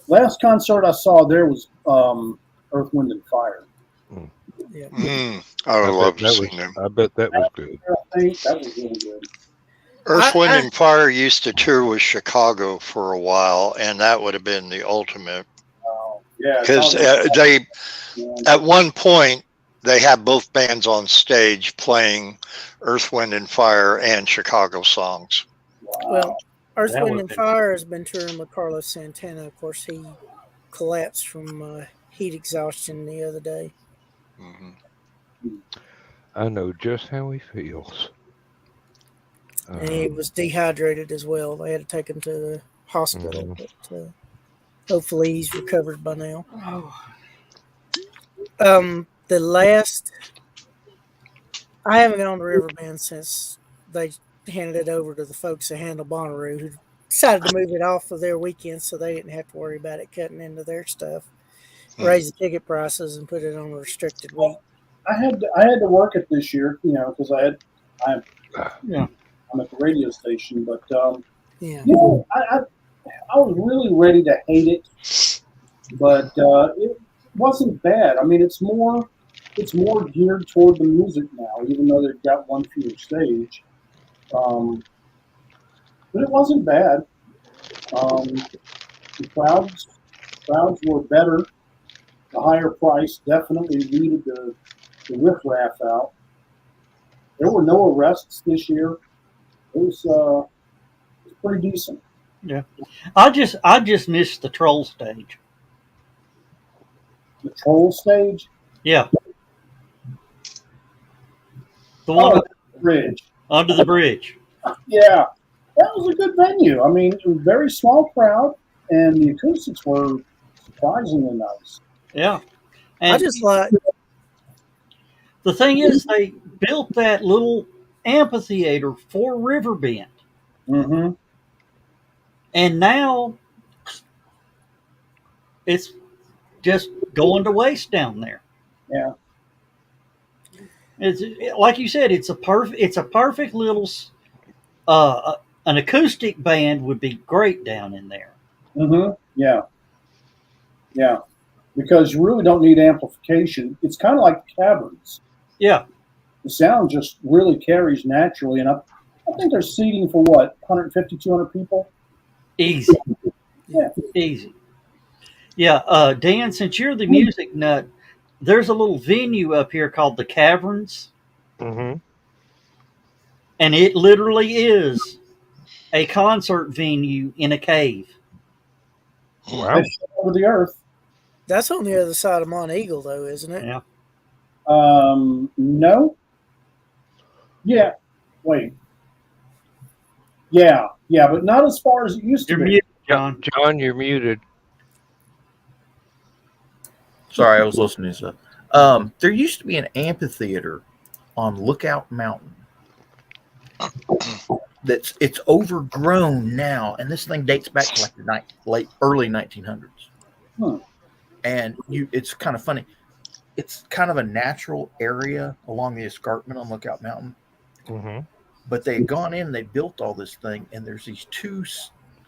A: Last concert I saw there was Earth, Wind, and Fire.
F: Yeah.
E: I would love to see them.
C: I bet that was good.
A: I think that was really good.
E: Earth, Wind, and Fire used to tour with Chicago for a while, and that would have been the ultimate.
A: Yeah.
E: Because at one point, they had both bands on stage playing Earth, Wind, and Fire and Chicago songs.
A: Wow.
F: Well, Earth,
B: That
F: Wind,
B: would've
F: and
B: been-
F: Fire has been touring with Carlos Santana. Of course, he collapsed from heat exhaustion the other day.
C: I know just how he feels.
F: And he was dehydrated as well. They had to take him to the hospital, but hopefully he's recovered by now. The last, I haven't gone to Riverbend since they handed it over to the folks at Handle Bonnaroo, who decided to move it off of their weekend so they didn't have to worry about it cutting into their stuff, raise the ticket prices, and put it on a restricted week.
A: I had to work it this year, because I'm at the radio station, but
F: Yeah.
A: I was really ready to hate it, but it wasn't bad. I mean, it's more geared toward the music now, even though they've got one fewer stage. But it wasn't bad. The crowds were better. The higher price definitely weeded the riffraff out. There were no arrests this year. It was pretty decent.
B: Yeah, I just missed the troll stage.
A: The troll stage?
B: Yeah, the one
A: the bridge.
B: Under the bridge.
A: Yeah, that was a good venue. I mean, it was a very small crowd, and the acoustics were surprisingly nice.
B: Yeah, and
F: I just like
B: the thing is they built that little amphitheater for Riverbend, and now it's just going to waste down there.
A: Yeah.
B: It's like you said. It's a perfect little. An acoustic band would be great down in there.
A: Yeah. Yeah. Because you really don't need amplification. It's kind of like the caverns.
B: Yeah.
A: The sound just really carries naturally, and I think they're seating for what, 150, 200 people.
B: Easy.
A: Yeah.
B: Easy. Yeah. Dan, since you're the music nut, there's a little venue up here called the Caverns.
C: Mm-hmm.
B: And it literally is a concert venue in a cave.
C: Wow.
A: Over the earth.
F: that's on the other side of Mont Eagle, though, isn't it?
B: Yeah.
A: No. Yeah. Wait. Yeah, but not as far as it used to
B: You're
A: be.
B: muted, John.
C: John, you're muted.
D: Sorry, I was listening to stuff. There used to be an amphitheater on Lookout Mountain. It's overgrown now, and this thing dates back to like the early 1900s. And it's kind of funny. It's kind of a natural area along the escarpment on Lookout Mountain.
C: Mm-hmm.
D: But they had gone in, they built all this thing, and there's these two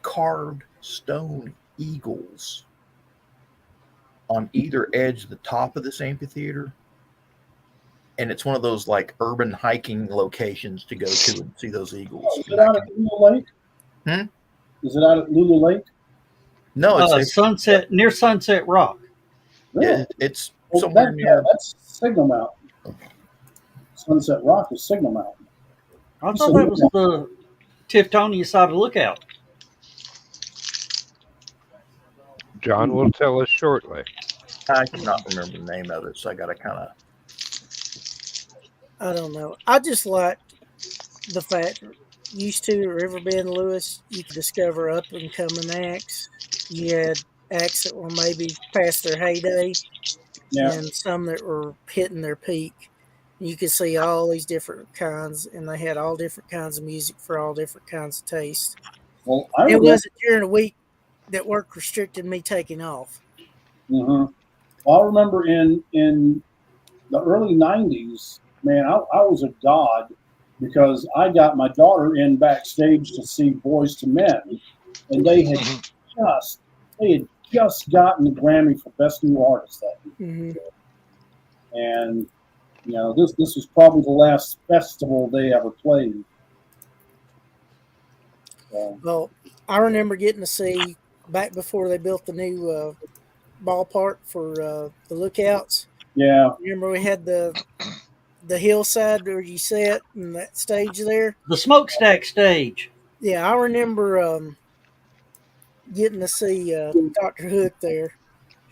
D: carved stone eagles on either edge of the top of this amphitheater. And it's one of those like urban hiking locations to go to and see those eagles.
A: Is it out at Lulu Lake? Is it out at Lulu Lake?
D: No, it's
B: Sunset, near Sunset Rock.
A: Really?
D: it's somewhere near.
A: That's Signal Mountain. Sunset Rock is Signal Mountain.
B: I thought that was the Tiftonia side of Lookout.
C: John will tell us shortly.
D: I cannot remember the name of it, so I got to kind of.
F: I don't know. I just like the fact used to at Riverbend, Lewis, you could discover up and coming acts. You had acts that were maybe past their heyday, and some that were hitting their peak. You could see all these different kinds, and they had all different kinds of music for all different kinds of tastes.
A: Well,
F: it wasn't during a week that work restricted me taking off.
A: Well, I remember in the early 90s, man, I was a god because I got my daughter in backstage to see Boys to Men, and they had just gotten the Grammy for Best New Artist that year. And this was probably the last festival they ever played.
F: Well, I remember getting to see back before they built the new ballpark for the Lookouts.
A: Yeah.
F: Remember we had the hillside where you sat and that stage there?
B: The smokestack stage.
F: Yeah, I remember getting to see Dr. Hook there.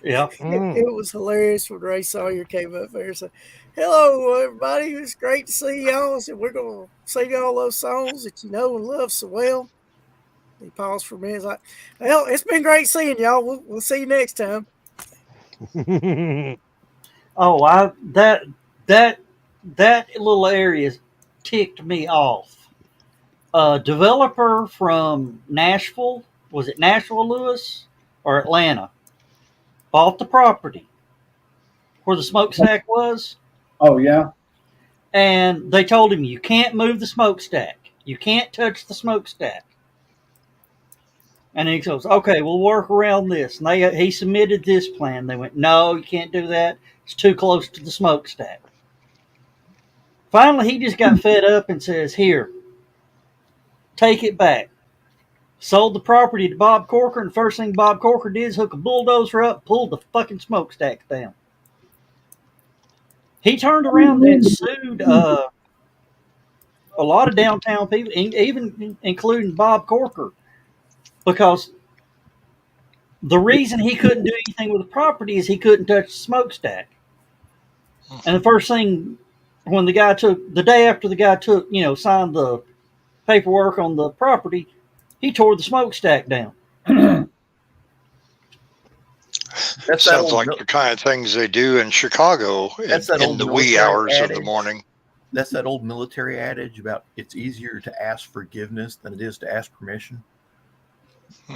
B: Yeah.
F: It was hilarious when Ray Sawyer came up there and said, "Hello, everybody. It's great to see y'all. So we're going to sing all those songs that you know and love so well." He paused for a minute. He's like, "Well, it's been great seeing y'all. We'll see you next time."
B: Oh, that little area ticked me off. A developer from Nashville, was it Nashville, Lewis, or Atlanta, bought the property where the smokestack was,
A: Oh yeah.
B: and they told him you can't move the smokestack, you can't touch the smokestack. And he goes, "Okay, we'll work around this." And he submitted this plan. They went, "No, you can't do that. It's too close to the smokestack." Finally, he just got fed up and says, "Here, take it back." Sold the property to Bob Corker, and first thing Bob Corker did is hook a bulldozer up, pulled the fucking smokestack down. He turned around and sued a lot of downtown people, even including Bob Corker, because the reason he couldn't do anything with the property is he couldn't touch the smokestack. And the first thing, when the day after the guy signed the paperwork on the property, he tore the smokestack down.
E: That sounds like the kind of things they do in Chicago in the wee hours of the morning.
D: That's that old military adage about it's easier to ask forgiveness than it is to ask permission.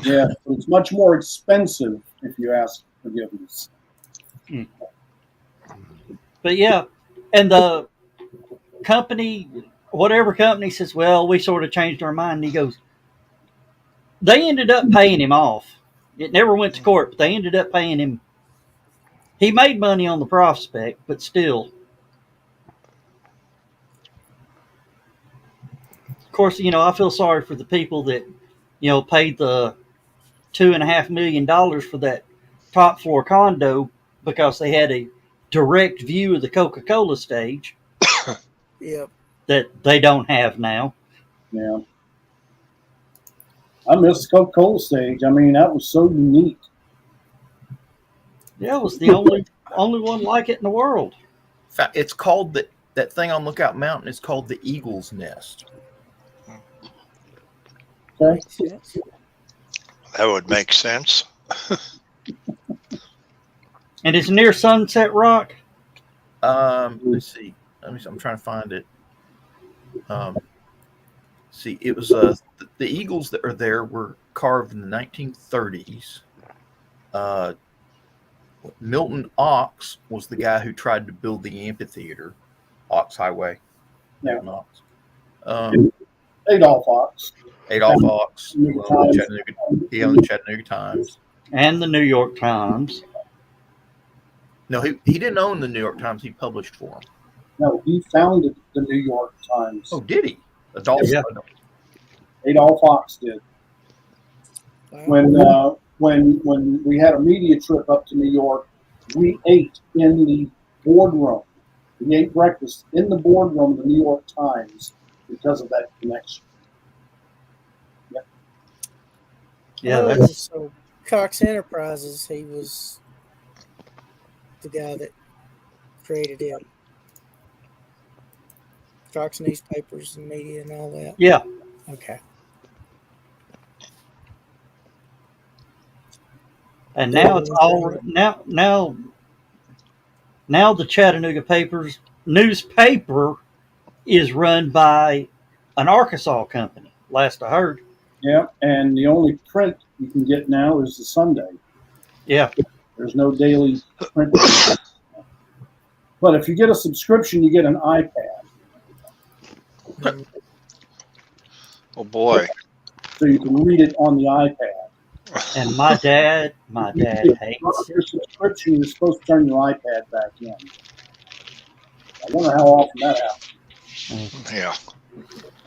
A: Yeah, it's much more expensive if you ask forgiveness.
B: But yeah, and the company, whatever company, says, "Well, we sort of changed our mind." And he goes, they ended up paying him off. It never went to court, but they ended up paying him. He made money on the prospect, but still. Of course, I feel sorry for the people that, paid the $2.5 million for that top floor condo because they had a direct view of the Coca-Cola stage.
F: Yep.
B: That they don't have now.
A: Yeah. I miss the Coca-Cola stage. I mean, that was so unique.
B: Yeah, it was the only one like it in the world.
D: It's called that thing on Lookout Mountain is called the Eagle's Nest.
A: Okay.
E: That would make sense.
B: And it's near Sunset Rock.
D: Let's see. I'm trying to find it. See, it was the eagles that are there were carved in the 1930s. Milton Ox was the guy who tried to build the amphitheater, Ox Highway.
A: Yeah.
D: Ox.
A: Adolph Ox.
D: Adolph Ox. He owned the Chattanooga Times.
B: And the New York Times.
D: No, he didn't own the New York Times. He published for them.
A: No, he founded the New York Times.
D: Oh, did he? Adolph
A: Ox did.
F: Wow.
A: When we had a media trip up to New York, we ate in the boardroom. We ate breakfast in the boardroom of the New York Times because of that connection.
B: Yeah,
F: so Cox Enterprises, he was the guy that created it. Cox newspapers and media and all that.
B: Yeah.
F: Okay.
B: And now it's all now the Chattanooga newspaper is run by an Arkansas company, last I heard.
A: Yeah, and the only print you can get now is the Sunday.
B: Yeah.
A: There's no daily print. But if you get a subscription, you get an iPad.
E: Oh boy.
A: So you can read it on the iPad.
B: And my dad hates
A: your subscription. You're supposed to turn your iPad back in. I wonder how often that happens.
E: Yeah.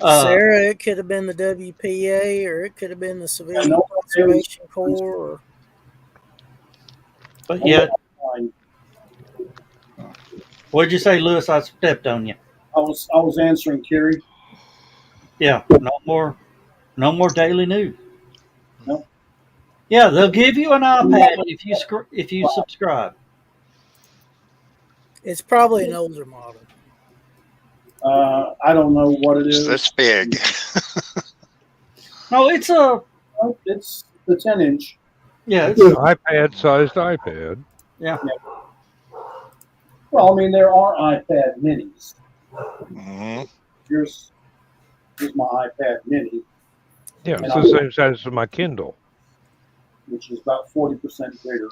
F: Sarah, it could have been the WPA, or it could have been the Civilian Conservation Corps.
B: But yeah. What'd you say, Lewis? I stepped on you.
A: I was answering Kerry.
B: Yeah, no No more daily news.
A: No.
B: Yeah, they'll give you an iPad if you subscribe.
F: It's probably an older model.
A: I don't know what it
E: It's
A: is.
E: this big.
B: No, it's
A: It's the 10-inch.
B: yeah, it's
C: iPad-sized iPad.
B: yeah.
A: Well, I mean, there are iPad minis.
E: Mhm.
A: Here's my iPad mini,
C: Yeah,
A: And
C: it's
A: I-
C: the same size as my Kindle.
A: which is about 40% bigger.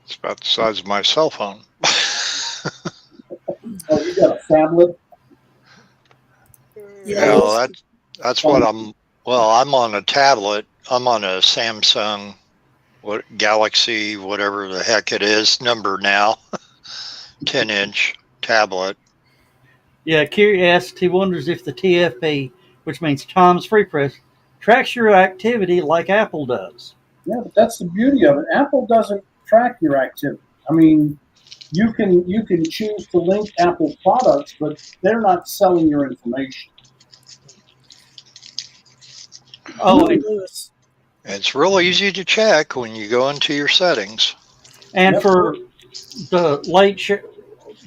E: It's about the size of my cell phone.
A: Oh, you got a phablet?
F: Yeah,
E: Well, that's what I'm. Well, I'm on a tablet. I'm on a Samsung, Galaxy, whatever the heck it is, number now, 10-inch tablet.
B: Yeah, Curiosity wonders if the TFP, which means Tom's Free Press, tracks your activity like Apple does.
A: Yeah, but that's the beauty of it. Apple doesn't track your activity. I mean, you can choose to link Apple products, but they're not selling your information.
B: Oh, and,
F: Lewis.
E: It's real easy to check when you go into your settings.
B: and
A: Yep.
B: for the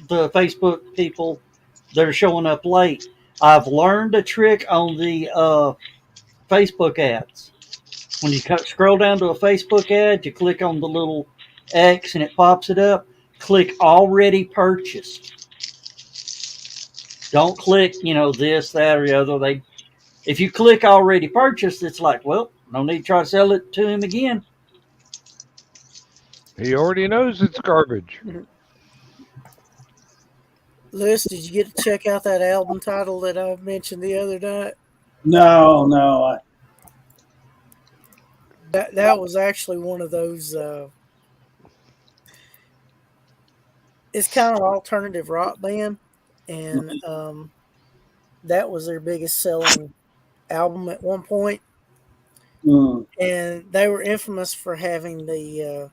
B: the Facebook people that are showing up late, I've learned a trick on the Facebook ads. When you scroll down to a Facebook ad, you click on the little X and it pops it up. Click already purchased. Don't click, this, that, or the other. If you click already purchased, it's like, well, no need to try to sell it to him again.
C: He already knows it's garbage.
F: Lewis, did you get to check out that album title that I mentioned the other night?
A: No.
F: That was actually one of those. It's kind of an alternative rock band, and that was their biggest selling album at one point. And they were infamous for having the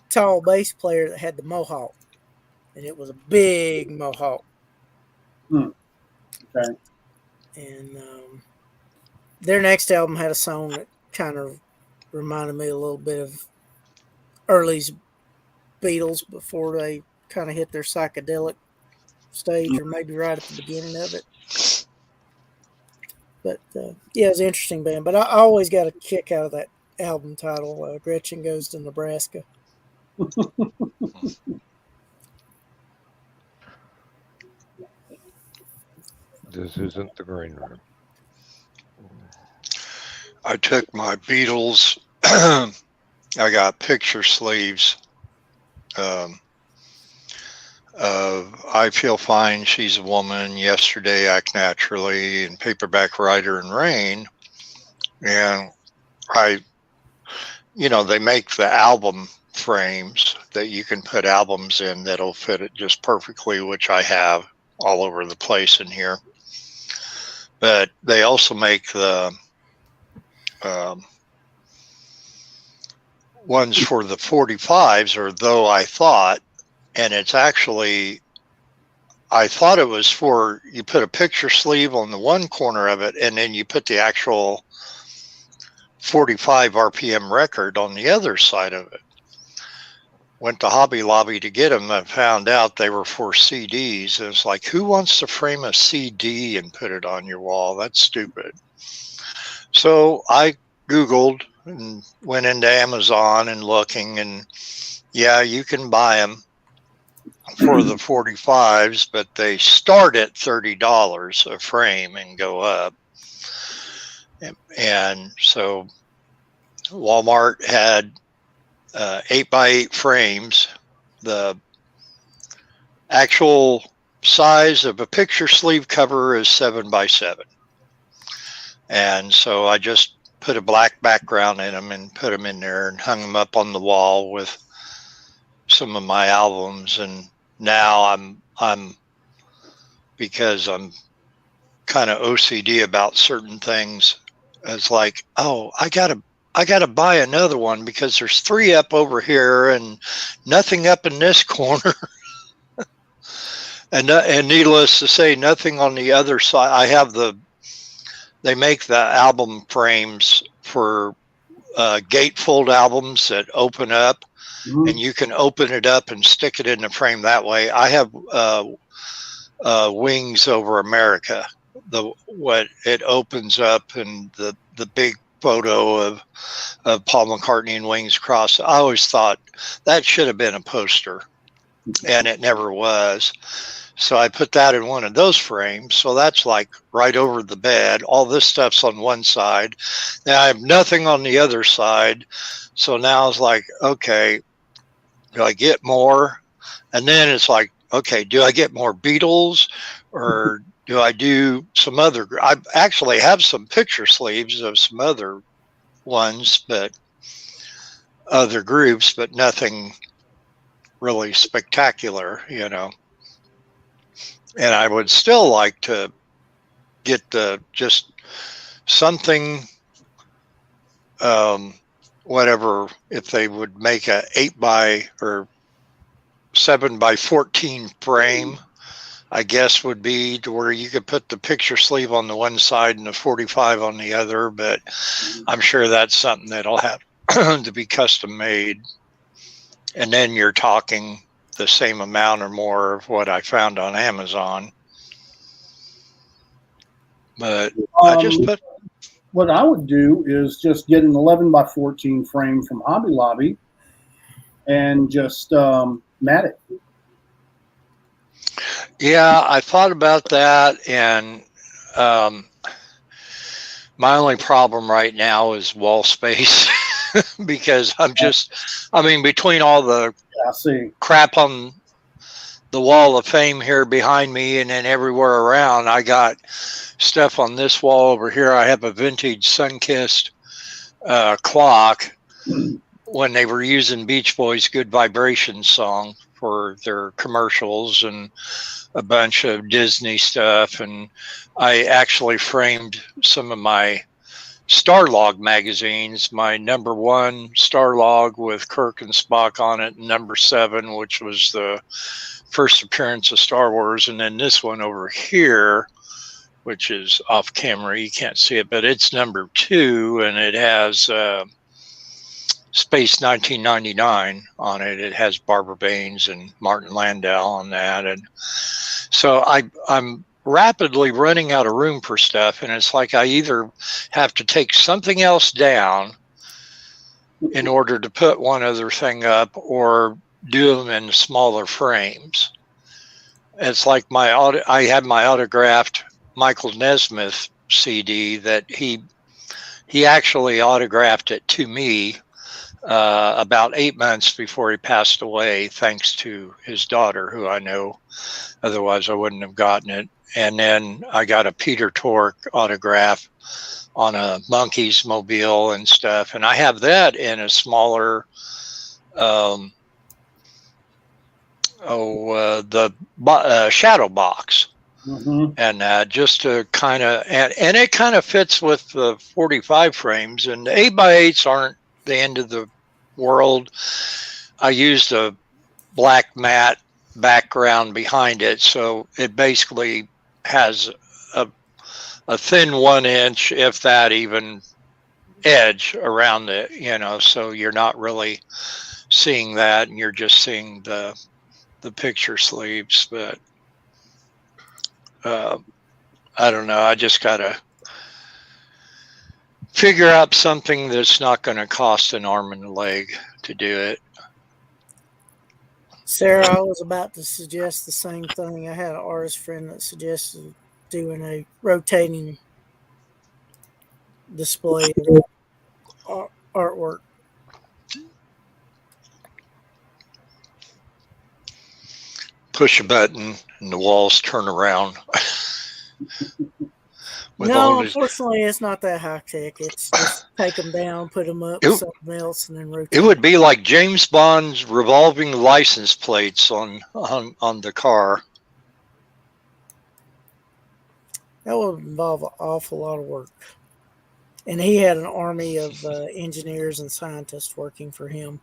F: tall bass player that had the mohawk, and it was a big mohawk.
A: Okay.
F: And their next album had a song that kind of reminded me a little bit of early's Beatles before they kind of hit their psychedelic stage, or maybe right at the beginning of it. But yeah, it was an interesting band. But I always got a kick out of that album title, Gretchen Goes to Nebraska.
C: This isn't the green room.
E: I took my Beatles. I got picture sleeves of I Feel Fine, She's a Woman, Yesterday, Act Naturally, and Paperback Writer and Rain. And they make the album frames that you can put albums in that'll fit it just perfectly, which I have all over the place in here. But they also make the ones for the 45s, or though I thought, and it's actually, I thought it was for, you put a picture sleeve on the one corner of it, and then you put the actual 45 RPM record on the other side of it. Went to Hobby Lobby to get them and found out they were for CDs. And it's like, who wants to frame a CD and put it on your wall? That's stupid. So I Googled and went into Amazon and looking, and yeah, you can buy them for the 45s, but they start at $30 a frame and go up. And so Walmart had 8x8 frames. The actual size of a picture sleeve cover is 7x7. And so I just put a black background in them and put them in there and hung them up on the wall with some of my albums. And now I'm because I'm kind of OCD about certain things. It's like, oh, I gotta buy another one because there's 3 up over here and nothing up in this corner. And needless to say, nothing on the other side. I have the they make the album frames for gatefold albums that open up, and you can open it up and stick it in the frame that way. I have Wings Over America. What it opens up, and the big photo of Paul McCartney and Wings across. I always thought that should have been a poster, and it never was. So I put that in one of those frames. So that's like right over the bed. All this stuff's on one side. Now I have nothing on the other side. So now it's like, okay, do I get more? And then it's like, okay, do I get more Beatles, or do I do some other? I actually have some picture sleeves of some other ones, but other groups, but nothing really spectacular, you know. And I would still like to get just something, whatever, if they would make a 8 by or 7 by 14 frame, I guess would be to where you could put the picture sleeve on the one side and the 45 on the other, but I'm sure that's something that'll have to be custom made. And then you're talking the same amount or more of what I found on Amazon. But I just put...
A: What I would do is just get an 11 by 14 frame from Hobby Lobby and just mat it.
E: Yeah, I thought about that, and my only problem right now is wall space. Because between all the crap on the wall of fame here behind me and then everywhere around, I got stuff on this wall over here. I have a vintage Sunkissed clock when they were using Beach Boys' Good Vibrations song for their commercials, and a bunch of Disney stuff. And I actually framed some of my Starlog magazines, my #1 Starlog with Kirk and Spock on it, and #7, which was the first appearance of Star Wars, and then this one over here, which is off camera, you can't see it, but it's #2, and it has Space 1999 on it. It has Barbara Baines and Martin Landau on that, and so I'm rapidly running out of room for stuff, and it's like I either have to take something else down in order to put one other thing up, or do them in smaller frames. It's like I had my autographed Michael Nesmith CD that he actually autographed it to me about 8 months before he passed away, thanks to his daughter, who I know, otherwise I wouldn't have gotten it. And then I got a Peter Tork autograph on a Monkees mobile and stuff. And I have that in a smaller, the shadow box. And just to kind of, and it kind of fits with the 45 frames, and the 8x8s aren't the end of the world. I used a black matte background behind it, so it basically has a thin 1 inch, if that even, edge around it, you know, so you're not really seeing that, and you're just seeing the picture sleeves. But I don't know, I just gotta figure out something that's not going to cost an arm and a leg to do it.
F: Sarah, I was about to suggest the same thing. I had an artist friend that suggested doing a rotating display of artwork.
E: Push a button and the walls turn around.
F: No, unfortunately, it's not that high tech. It's just take them down, put them up with something else, and then rotate.
E: It would be like James Bond's revolving license plates on the car.
F: That would involve an awful lot of work. And he had an army of engineers and scientists working for him.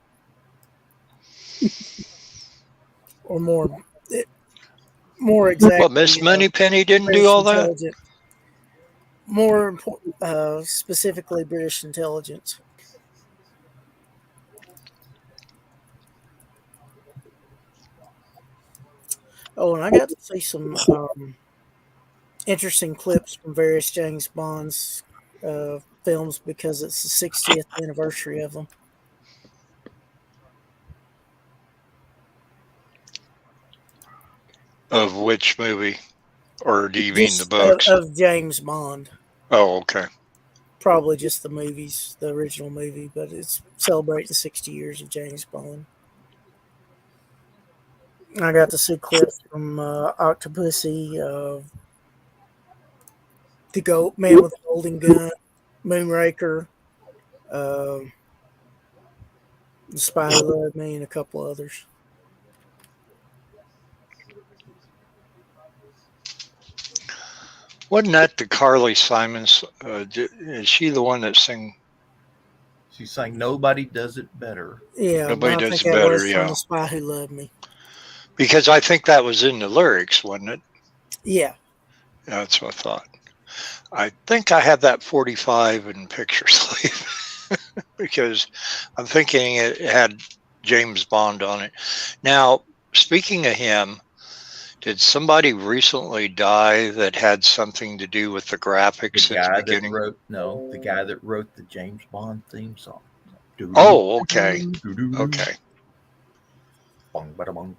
F: Or more exactly.
E: What, Miss Moneypenny didn't do all that?
F: more important, specifically British intelligence. Oh, and I got to see some interesting clips from various James Bond's films because it's the 60th anniversary of them.
E: Of which movie? Or do you mean the
F: Just
E: books?
F: of James Bond.
E: Oh, okay.
F: Probably just the movies, the original movie, but it's celebrating 60 years of James Bond. I got to see clips from Octopussy, the Man with the Golden Gun, Moonraker, uh, The Spy Who Loved Me, and a couple others.
E: Wasn't that the Carly Simons? Is she the one that sang?
D: She sang "Nobody Does It Better."
F: Yeah,
E: Nobody
F: but I
E: Does
F: think
E: It
F: that
E: Better,
F: was from
E: yeah.
F: The Spy Who Loved Me.
E: Because I think that was in the lyrics, wasn't it?
F: Yeah.
E: Yeah, that's what I thought. I think I have that 45 in picture sleeve because I'm thinking it had James Bond on it. Now, speaking of him, did somebody recently die that had something to do with the graphics at the beginning?
D: The guy that wrote the James Bond theme song.
E: Oh, okay. Okay.
B: Okay.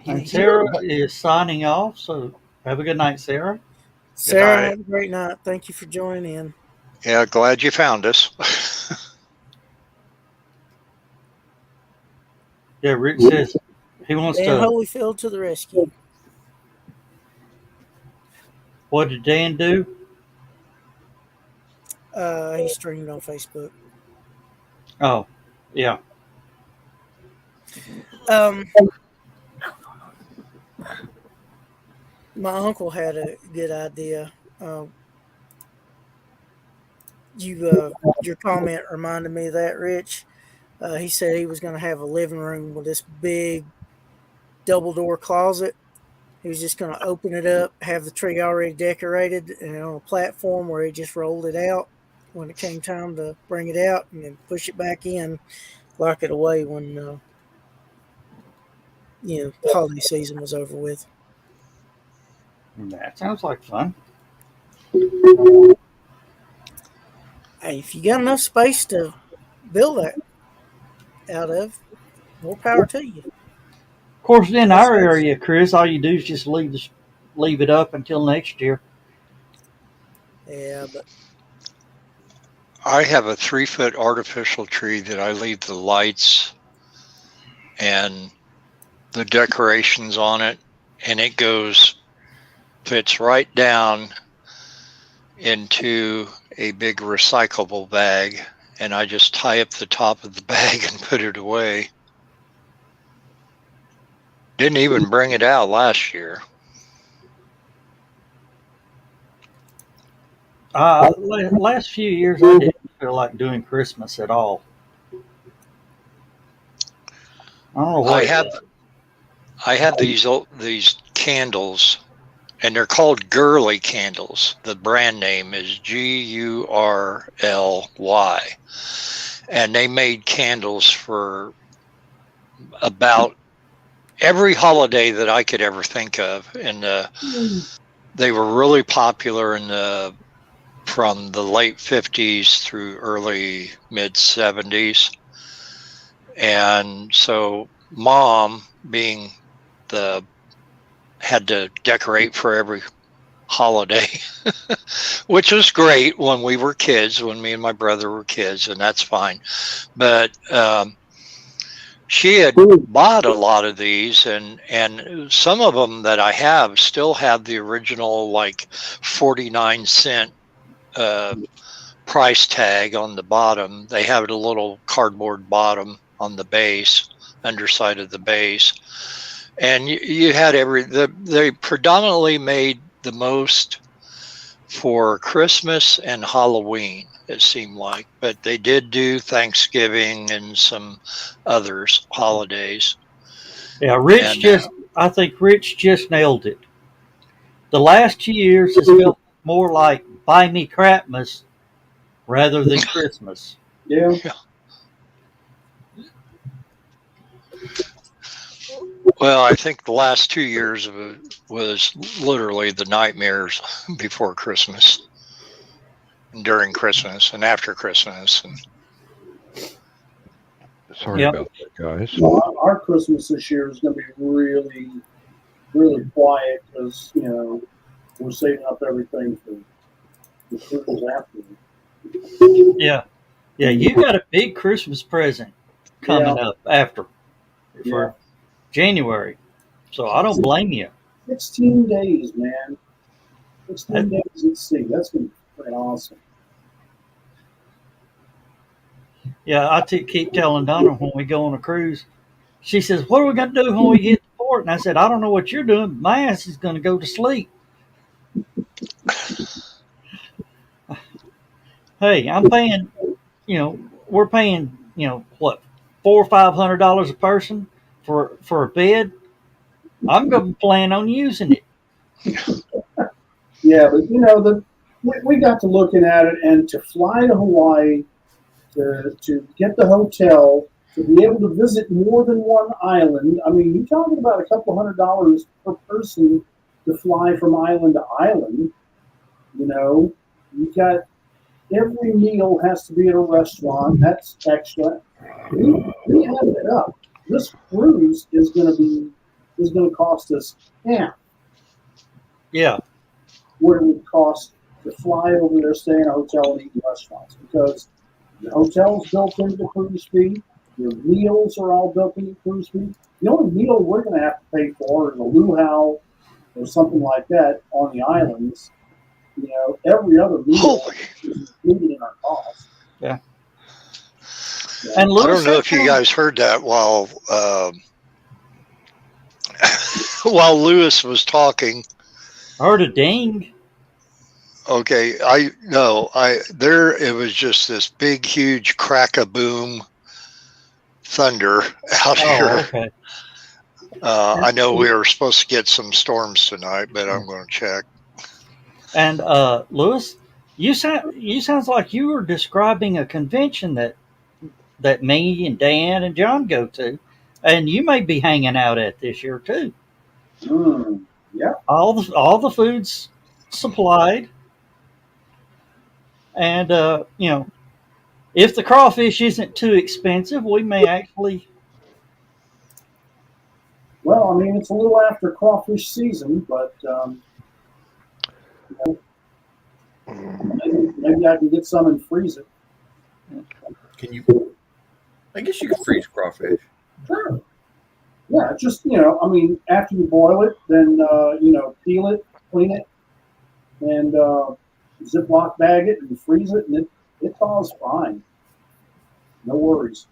B: And Sarah is signing off, so have a good night, Sarah.
F: Sarah,
E: night.
F: have a great night. Thank you for joining in.
E: Yeah, glad you found us.
B: Yeah, Rick says he wants
F: Dan
B: to.
F: Holyfield to the rescue.
B: What did Dan do?
F: He streamed on Facebook.
B: Oh, yeah.
F: My uncle had a good idea. Your comment reminded me of that, Rich. He said he was going to have a living room with this big double door closet. He was just going to open it up, have the tree already decorated, and on a platform where he just rolled it out when it came time to bring it out, and then push it back in, lock it away when the holiday season was over with.
B: That sounds like fun.
F: Hey, if you got enough space to build that out of, more power to you.
B: Of course, in our area, Chris, all you do is just leave it up until next year.
F: Yeah, but
E: I have a 3-foot artificial tree that I leave the lights and the decorations on it, and it fits right down into a big recyclable bag, and I just tie up the top of the bag and put it away. Didn't even bring it out last year.
B: Last few years, I didn't feel like doing Christmas at all. I don't know what
E: I have these candles, and they're called girly candles. The brand name is GURLY, and they made candles for about every holiday that I could ever think of, and they were really popular from the late 50s through early mid 70s. And so Mom, being had to decorate for every holiday, which was great when we were kids, when me and my brother were kids, and that's fine. But she had bought a lot of these, and some of them that I have still have the original 49-cent price tag on the bottom. They have a little cardboard bottom on the base, underside of the base, and you had they predominantly made the most for Christmas and Halloween, it seemed like, but they did do Thanksgiving and some others holidays.
B: Yeah, Rich
E: And,
B: I think Rich just nailed it. The last 2 years has felt more like Buy Me Crapmas rather than Christmas.
A: Yeah.
E: Well, I think the last 2 years of it was literally the nightmares before Christmas, and during Christmas, and after Christmas. And
C: Sorry
B: Yep.
C: about that, guys.
A: Well, our Christmas this year is going to be really, really quiet because we're saving up everything for the cruise after.
B: Yeah. Yeah, you got a big Christmas present coming up after for January. So I don't blame you.
A: 16 days, man. 16 days at sea. That's going to be freaking awesome.
B: Yeah, I keep telling Donna when we go on a cruise, she says, "What are we going to do when we get to port?" And I said, "I don't know what you're doing. My ass is going to go to sleep." Hey, I'm paying, we're paying, what, $400 or $500 a person for a bed. I'm going to plan on using it.
A: Yeah, but we got to looking at it, and to fly to Hawaii, to get the hotel, to be able to visit more than one island. I mean, you're talking about a couple $100 per person to fly from island to island. You got every meal has to be at a restaurant. That's extra. We added it up. This cruise is going to cost us half.
B: Yeah.
A: What it would cost to fly over there, stay in a hotel, and eat in restaurants, because the hotel's built into the cruise fee. Your meals are all built into the cruise fee. The only meal we're going to have to pay for is a luau or something like that on the islands. Every other meal is included in our cost.
B: Yeah.
E: And I don't know if you guys heard that while while Lewis was talking.
B: I heard a ding.
E: Okay, it was just this big, huge crack-a-boom thunder out here.
B: Okay.
E: I know we were supposed to get some storms tonight, but I'm going to check.
B: And Lewis, you sounds like you were describing a convention that me and Dan and John go to, and you may be hanging out at this year too.
A: Yeah.
B: All the food's supplied, and if the crawfish isn't too expensive, we may actually.
A: Well, I mean, it's a little after crawfish season, but maybe I can get some and freeze it.
D: Can you? I guess you can freeze crawfish.
A: Sure. Yeah, just after you boil it, then peel it, clean it, and Ziploc bag it and freeze it, and it thaws fine. No worries.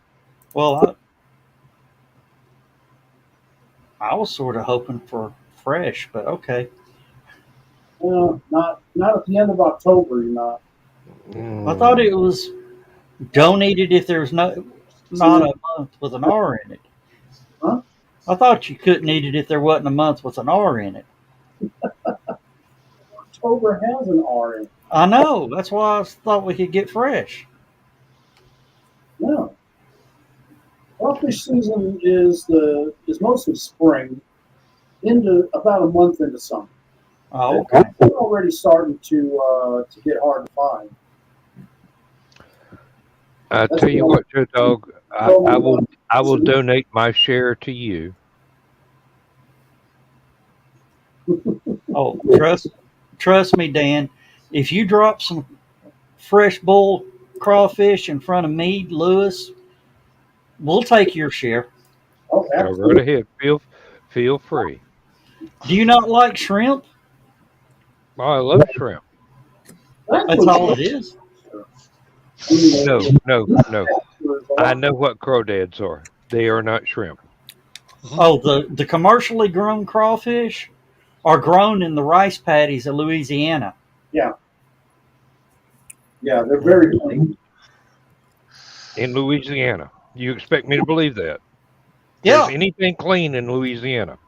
B: Well, I was sort of hoping for fresh, but okay.
A: Well, not at the end of October, you're not.
B: I thought it was donated if there's not a month with an R in it.
A: Huh?
B: I thought you couldn't eat it if there wasn't a month with an R in it.
A: October has an R in it.
B: I know. That's why I thought we could get fresh.
A: No. Crawfish season is mostly spring into about a month into summer.
B: Oh, okay.
A: It's already starting to get hard to find.
C: I tell you what, Joe Dog, I will donate my share to you.
B: Oh, trust me, Dan. If you drop some fresh boiled crawfish in front of me, Lewis, we'll take your share.
A: Oh,
C: Go right ahead. Feel free.
B: Do you not like shrimp?
C: Oh, I love shrimp.
B: That's all it is.
C: No. I know what crawdads are. They are not shrimp.
B: Oh, the commercially grown crawfish are grown in the rice paddies of Louisiana.
A: Yeah. Yeah, they're very clean.
C: In Louisiana. You expect me to believe that?
B: Yeah.
C: Is anything clean in Louisiana?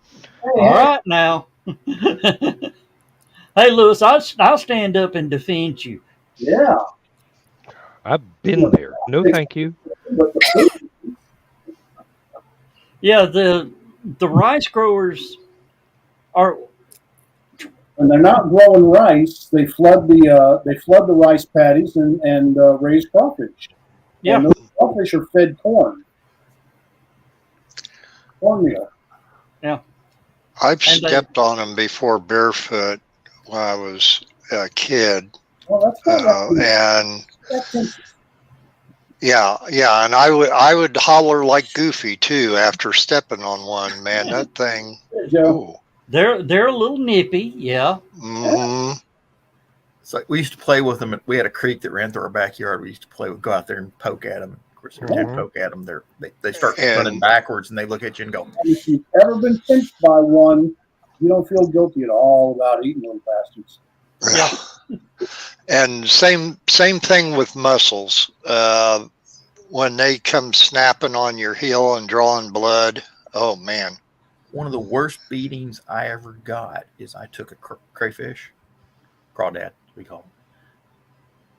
B: All right now. Hey, Lewis, I'll stand up and defend you.
A: Yeah.
C: I've been there. No, thank you.
B: Yeah, the rice growers are.
A: When they're not growing rice, they flood the rice paddies and raise crawfish.
B: Yeah.
A: And those crawfish are fed cornmeal.
B: Yeah.
E: I've stepped on them before barefoot when I was a kid.
A: Well, that's
E: and yeah, and I would holler like Goofy too after stepping on one. Man, that thing. Ooh.
B: They're a little nippy, yeah.
E: Mm-hmm.
D: So we used to play with them. We had a creek that ran through our backyard. We used to go out there and poke at them. Of course, every time you poke at them, they start running backwards, and they look at you and go.
A: If you've ever been pinched by one, you don't feel guilty at all about eating them bastards.
E: Yeah. And same thing with mussels. When they come snapping on your heel and drawing blood, oh man.
D: One of the worst beatings I ever got is I took a crayfish, crawdad, we call them,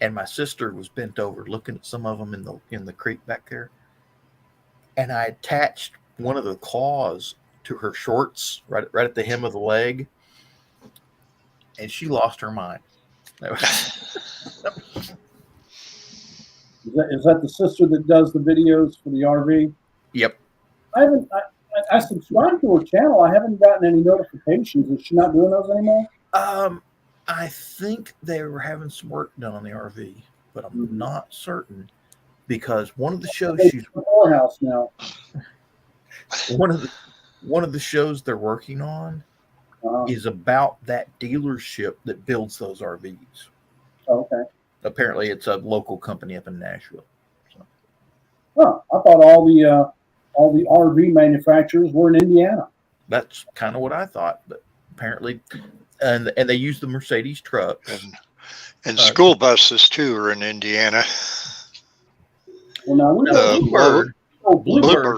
D: and my sister was bent over looking at some of them in the creek back there, and I attached one of the claws to her shorts right at the hem of the leg, and she lost her mind.
A: Is that the sister that does the videos for the RV?
D: Yep.
A: I subscribed to her channel. I haven't gotten any notifications. Is she not doing those anymore?
D: I think they were having some work done on the RV, but I'm not certain because one of the shows she's
A: house now.
D: One of the shows they're working on is about that dealership that builds those RVs.
A: Okay.
D: Apparently, it's a local company up in Nashville. So.
A: I thought all the RV manufacturers were in Indiana.
D: That's kind of what I thought, but apparently, and they use the Mercedes trucks
E: and school buses too are in Indiana.
A: Well, now
D: Bluebird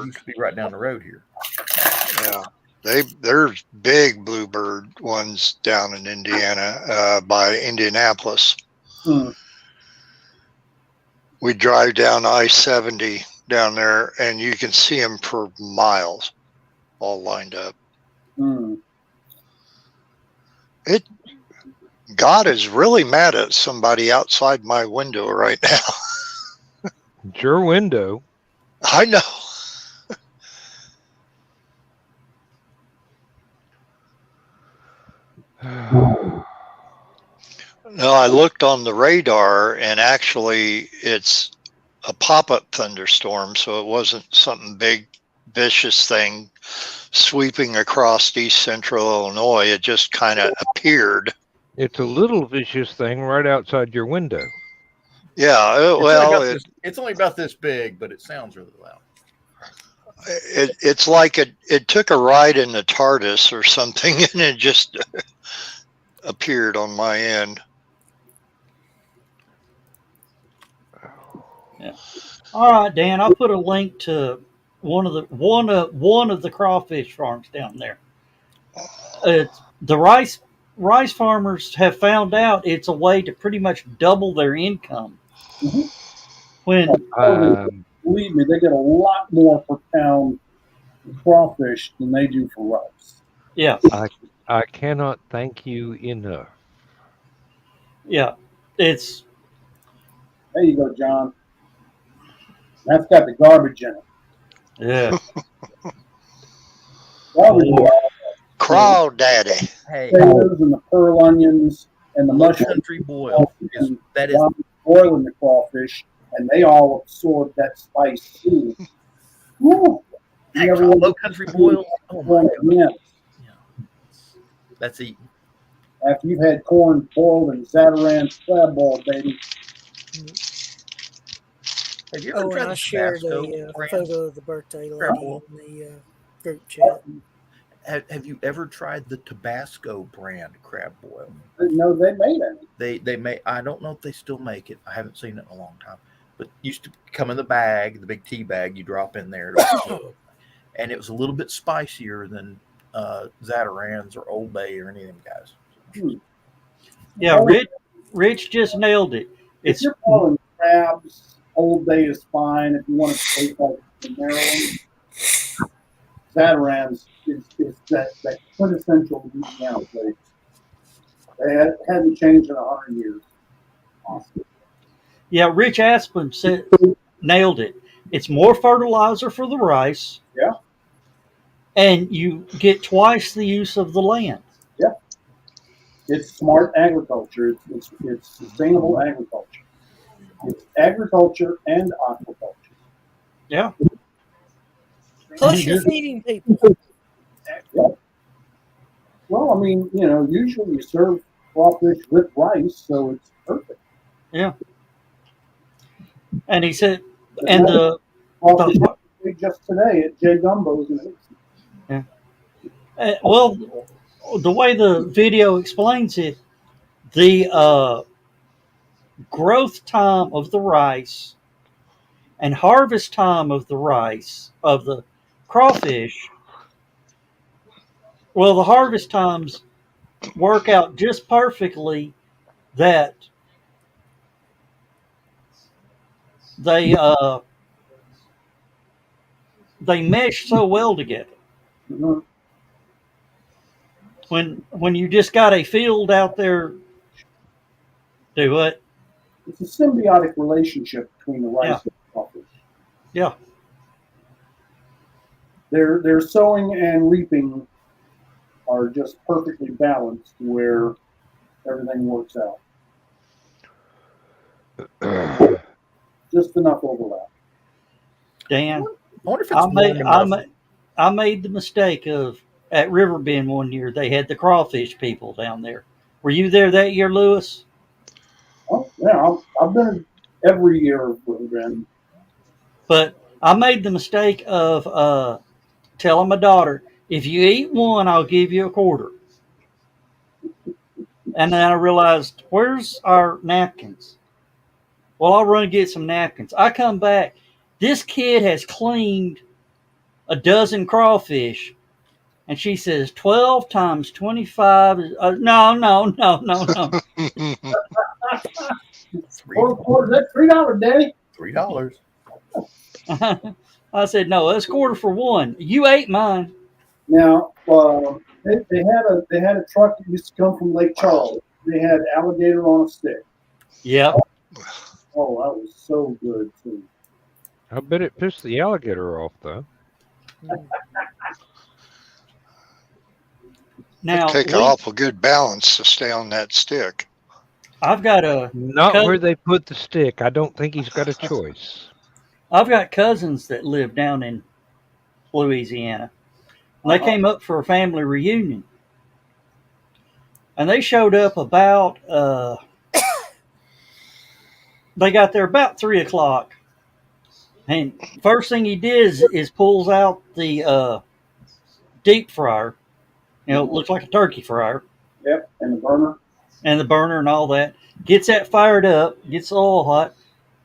D: used to be right down the road here.
E: Yeah, there's big Bluebird ones down in Indiana by Indianapolis. We drive down I-70 down there, and you can see them for miles, all lined up. God is really mad at somebody outside my window right now.
C: It's your window.
E: I know. No, I looked on the radar, and actually it's a pop-up thunderstorm, so it wasn't something big, vicious thing sweeping across east central Illinois. It just kind of appeared.
C: It's a little vicious thing right outside your window.
E: Yeah,
D: it's only about this big, but it sounds really loud.
E: It's like it took a ride in the TARDIS or something, and it just appeared on my end.
B: Yeah. All right, Dan. I'll put a link to one of the crawfish farms down there. The rice farmers have found out it's a way to pretty much double their income. When
A: believe me, they get a lot more per pound crawfish than they do for rice.
B: Yeah,
C: I cannot thank you enough.
B: Yeah, it's.
A: There you go, John. That's got the garbage in it.
B: Yeah.
E: Craw daddy.
D: Hey,
A: potatoes and the pearl onions and the mushroom
D: country boil. That is
A: boiling the crawfish, and they all absorb that spice too.
D: Low country boil. Oh my God. Yeah. That's eating.
A: After you've had corn boiled and Zatarain's crab boiled, baby.
D: Have you ever tried
F: I shared a photo of the birthday lady in the group chat.
D: Have you ever tried the Tabasco brand crab boil?
A: No, they made it.
D: They make. I don't know if they still make it. I haven't seen it in a long time. But it used to come in the bag, the big tea bag you drop in there. and it was a little bit spicier than Zatarans or Old Bay or any of them guys.
B: Yeah, Rich just nailed it.
A: If you're calling crabs, Old Bay is fine. If you want to taste like in Maryland, Zatarans is that quintessential Louisiana place. They hadn't changed in 100 years. Awesome.
B: Yeah, Rich Aspen nailed it. It's more fertilizer for the rice.
A: Yeah.
B: And you get twice the use of the land.
A: Yeah. It's smart agriculture. It's sustainable agriculture. It's agriculture and aquaculture.
B: Yeah.
F: Plus, you're feeding people.
A: Yeah. Well, I mean, usually you serve crawfish with rice, so it's perfect.
B: Yeah. And he said, and
A: crawfish just today at J Gumbo's in Hixie.
B: Yeah. Well, the way the video explains it, the growth time of the rice and harvest time of the rice, of the crawfish, well, the harvest times work out just perfectly that they mesh so well together.
A: Mm-hmm.
B: When you just got a field out there, do what?
A: It's a symbiotic relationship between the rice and the crawfish.
B: Yeah.
A: Their sowing and reaping are just perfectly balanced where everything works out. Just enough overlap.
B: Dan,
D: I wonder if it's
B: I made the mistake of at Riverbend one year. They had the crawfish people down there. Were you there that year, Lewis?
A: Oh yeah, I've been every year with them.
B: But I made the mistake of telling my daughter, if you eat one, I'll give you a quarter. And then I realized, where's our napkins? Well, I'll run and get some napkins. I come back. This kid has cleaned a dozen crawfish. And she says, 12 times 25 is... no.
A: That's $3, Daddy.
D: $3.
B: I said, no, that's a quarter for one. You ate mine.
A: Now, they had a truck that used to come from Lake Charles. They had alligator on a stick.
B: Yep.
A: Oh, that was so good too.
C: I bet it pissed the alligator off, though.
E: Now, take an awful good balance to stay on that stick.
B: I've got a
C: not where they put the stick. I don't think he's got a choice.
B: I've got cousins that live down in Louisiana. They came up for a family reunion, and they showed up about. They got there about 3:00, and first thing he did is pulls out the deep fryer. It looks like a turkey fryer.
A: Yep, and the burner.
B: And the burner and all that. Gets that fired up, gets the oil hot,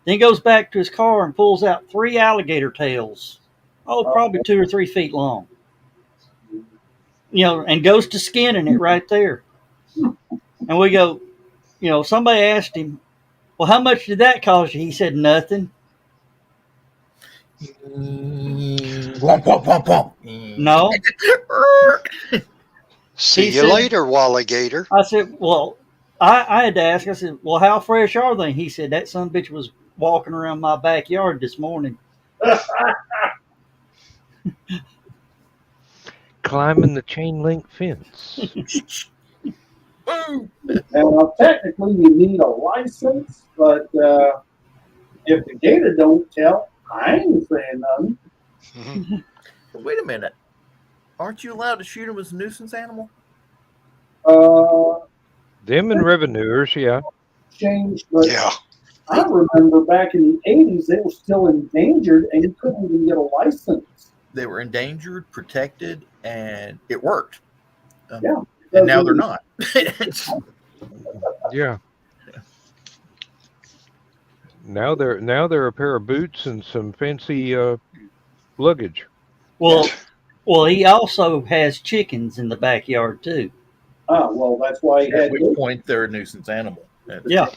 B: then goes back to his car and pulls out 3 alligator tails. Probably 2 or 3 feet long. And goes to skinning it right there. And we go, somebody asked him, well, how much did that cost you? He said, nothing. No.
E: See you later, Walligator.
B: I said, well, I had to ask. I said, well, how fresh are they? He said, that son of a bitch was walking around my backyard this morning.
C: Climbing the chain link fence.
A: Now, technically, you need a license, but if the gator don't tell, I ain't saying nothing.
D: Wait a minute. Aren't you allowed to shoot them as a nuisance animal?
C: Them and revenuers, yeah.
A: Changed, but
E: yeah.
A: I remember back in the 80s, they were still endangered, and you couldn't even get a license.
D: They were endangered, protected, and it worked.
A: Yeah.
D: And now they're not.
C: Yeah. Now they're a pair of boots and some fancy luggage.
B: Well, he also has chickens in the backyard too.
A: Ah, well, that's why he
D: At
A: had.
D: which point they're a nuisance animal.
B: Yeah.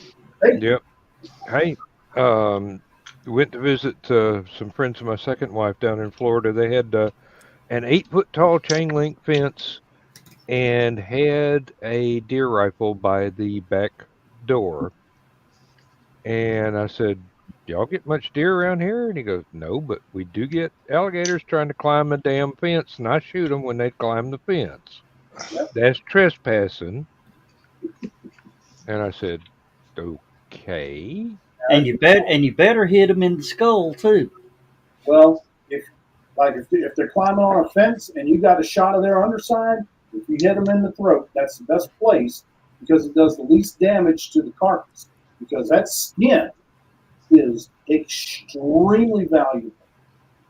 C: Yep. Hey, went to visit some friends of my second wife down in Florida. They had an 8-foot tall chain link fence and had a deer rifle by the back door. And I said, y'all get much deer around here? And he goes, no, but we do get alligators trying to climb a damn fence, and I shoot them when they climb the fence. That's trespassing. And I said, okay.
B: And you better hit them in the skull too.
A: Well, if they're climbing on a fence and you got a shot of their underside, if you hit them in the throat, that's the best place because it does the least damage to the carcass. Because that skin is extremely valuable.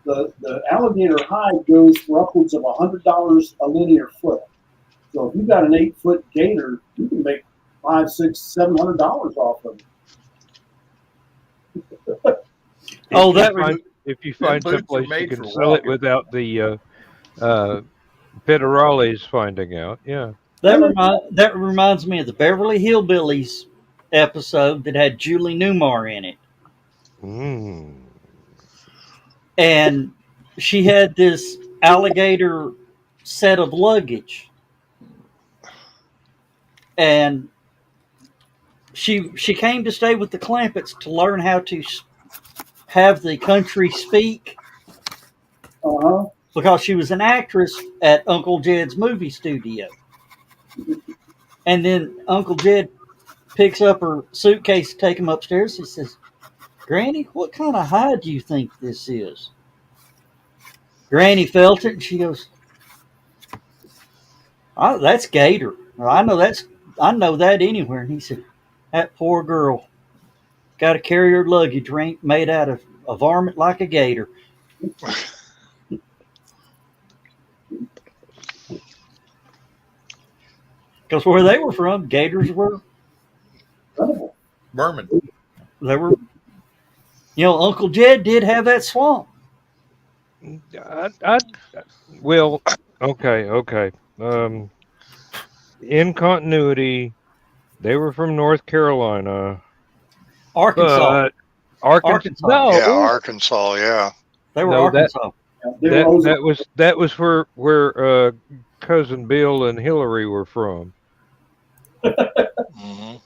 A: The alligator hide goes for upwards of $100 a linear foot. So if you've got an 8-foot gator, you can make $500, $600, $700 off of it.
C: If you find someplace you can sell it without the federales finding out, yeah.
B: That reminds me of the Beverly Hillbillies episode that had Julie Newmar in it. And she had this alligator set of luggage. And she came to stay with the Clampetts to learn how to have the country speak. Because she was an actress at Uncle Jed's movie studio. And then Uncle Jed picks up her suitcase to take him upstairs. He says, Granny, what kind of hide do you think this is? Granny felt it and she goes, oh, that's gator. I know that anywhere. And he said, that poor girl got to carry her luggage made out of a varmint like a gator. Because where they were from, gators were
D: vermin.
B: They were, Uncle Jed did have that swamp.
C: Well, okay. In continuity, they were from North Carolina.
B: Arkansas.
C: Arkansas. No.
E: Yeah, Arkansas, yeah.
B: They were Arkansas.
C: That was where cousin Bill and Hillary were from.
E: Mm-hmm.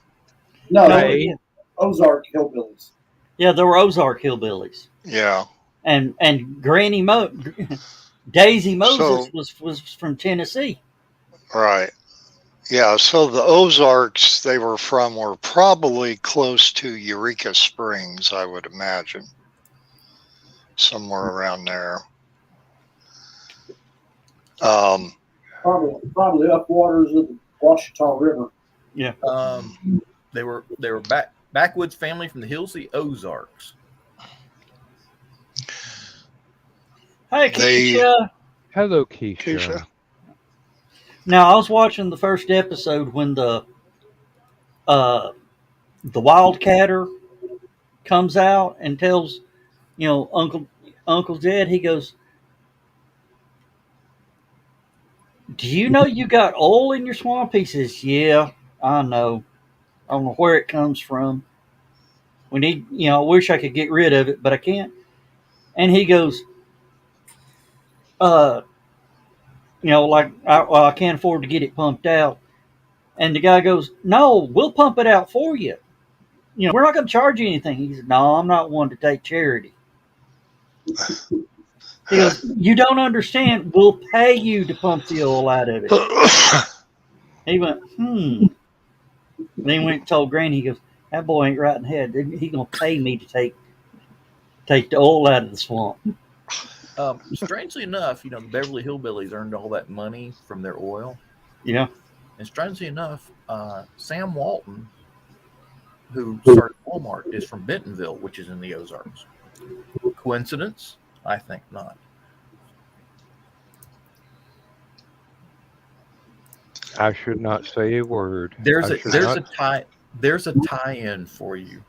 A: No, Ozark hillbillies.
B: Yeah, there were Ozark hillbillies.
E: Yeah.
B: And Daisy Moses was from Tennessee.
E: Right. Yeah, so the Ozarks they were from were probably close to Eureka Springs, I would imagine. Somewhere around there.
A: Probably up waters of the Washita River.
B: Yeah.
D: They were backwoods family from the hills of the Ozarks.
B: Hey, Keisha.
C: Hello, Keisha.
B: Now, I was watching the first episode when the wildcatter comes out and tells, Uncle Jed, he goes, do you know you got oil in your swamp? He says, yeah, I know. I don't know where it comes from. We need, I wish I could get rid of it, but I can't. And he goes, I can't afford to get it pumped out. And the guy goes, no, we'll pump it out for you. We're not going to charge you anything. He said, no, I'm not one to take charity. He goes, you don't understand. We'll pay you to pump the oil out of it. He went, Then he went and told Granny, he goes, that boy ain't right in the head. He's going to pay me to take the oil out of the swamp.
D: Strangely enough, the Beverly Hillbillies earned all that money from their oil.
B: Yeah.
D: And strangely enough, Sam Walton, who started Walmart, is from Bentonville, which is in the Ozarks. Coincidence? I think not.
C: I should not say a word.
D: There's a tie-in for you.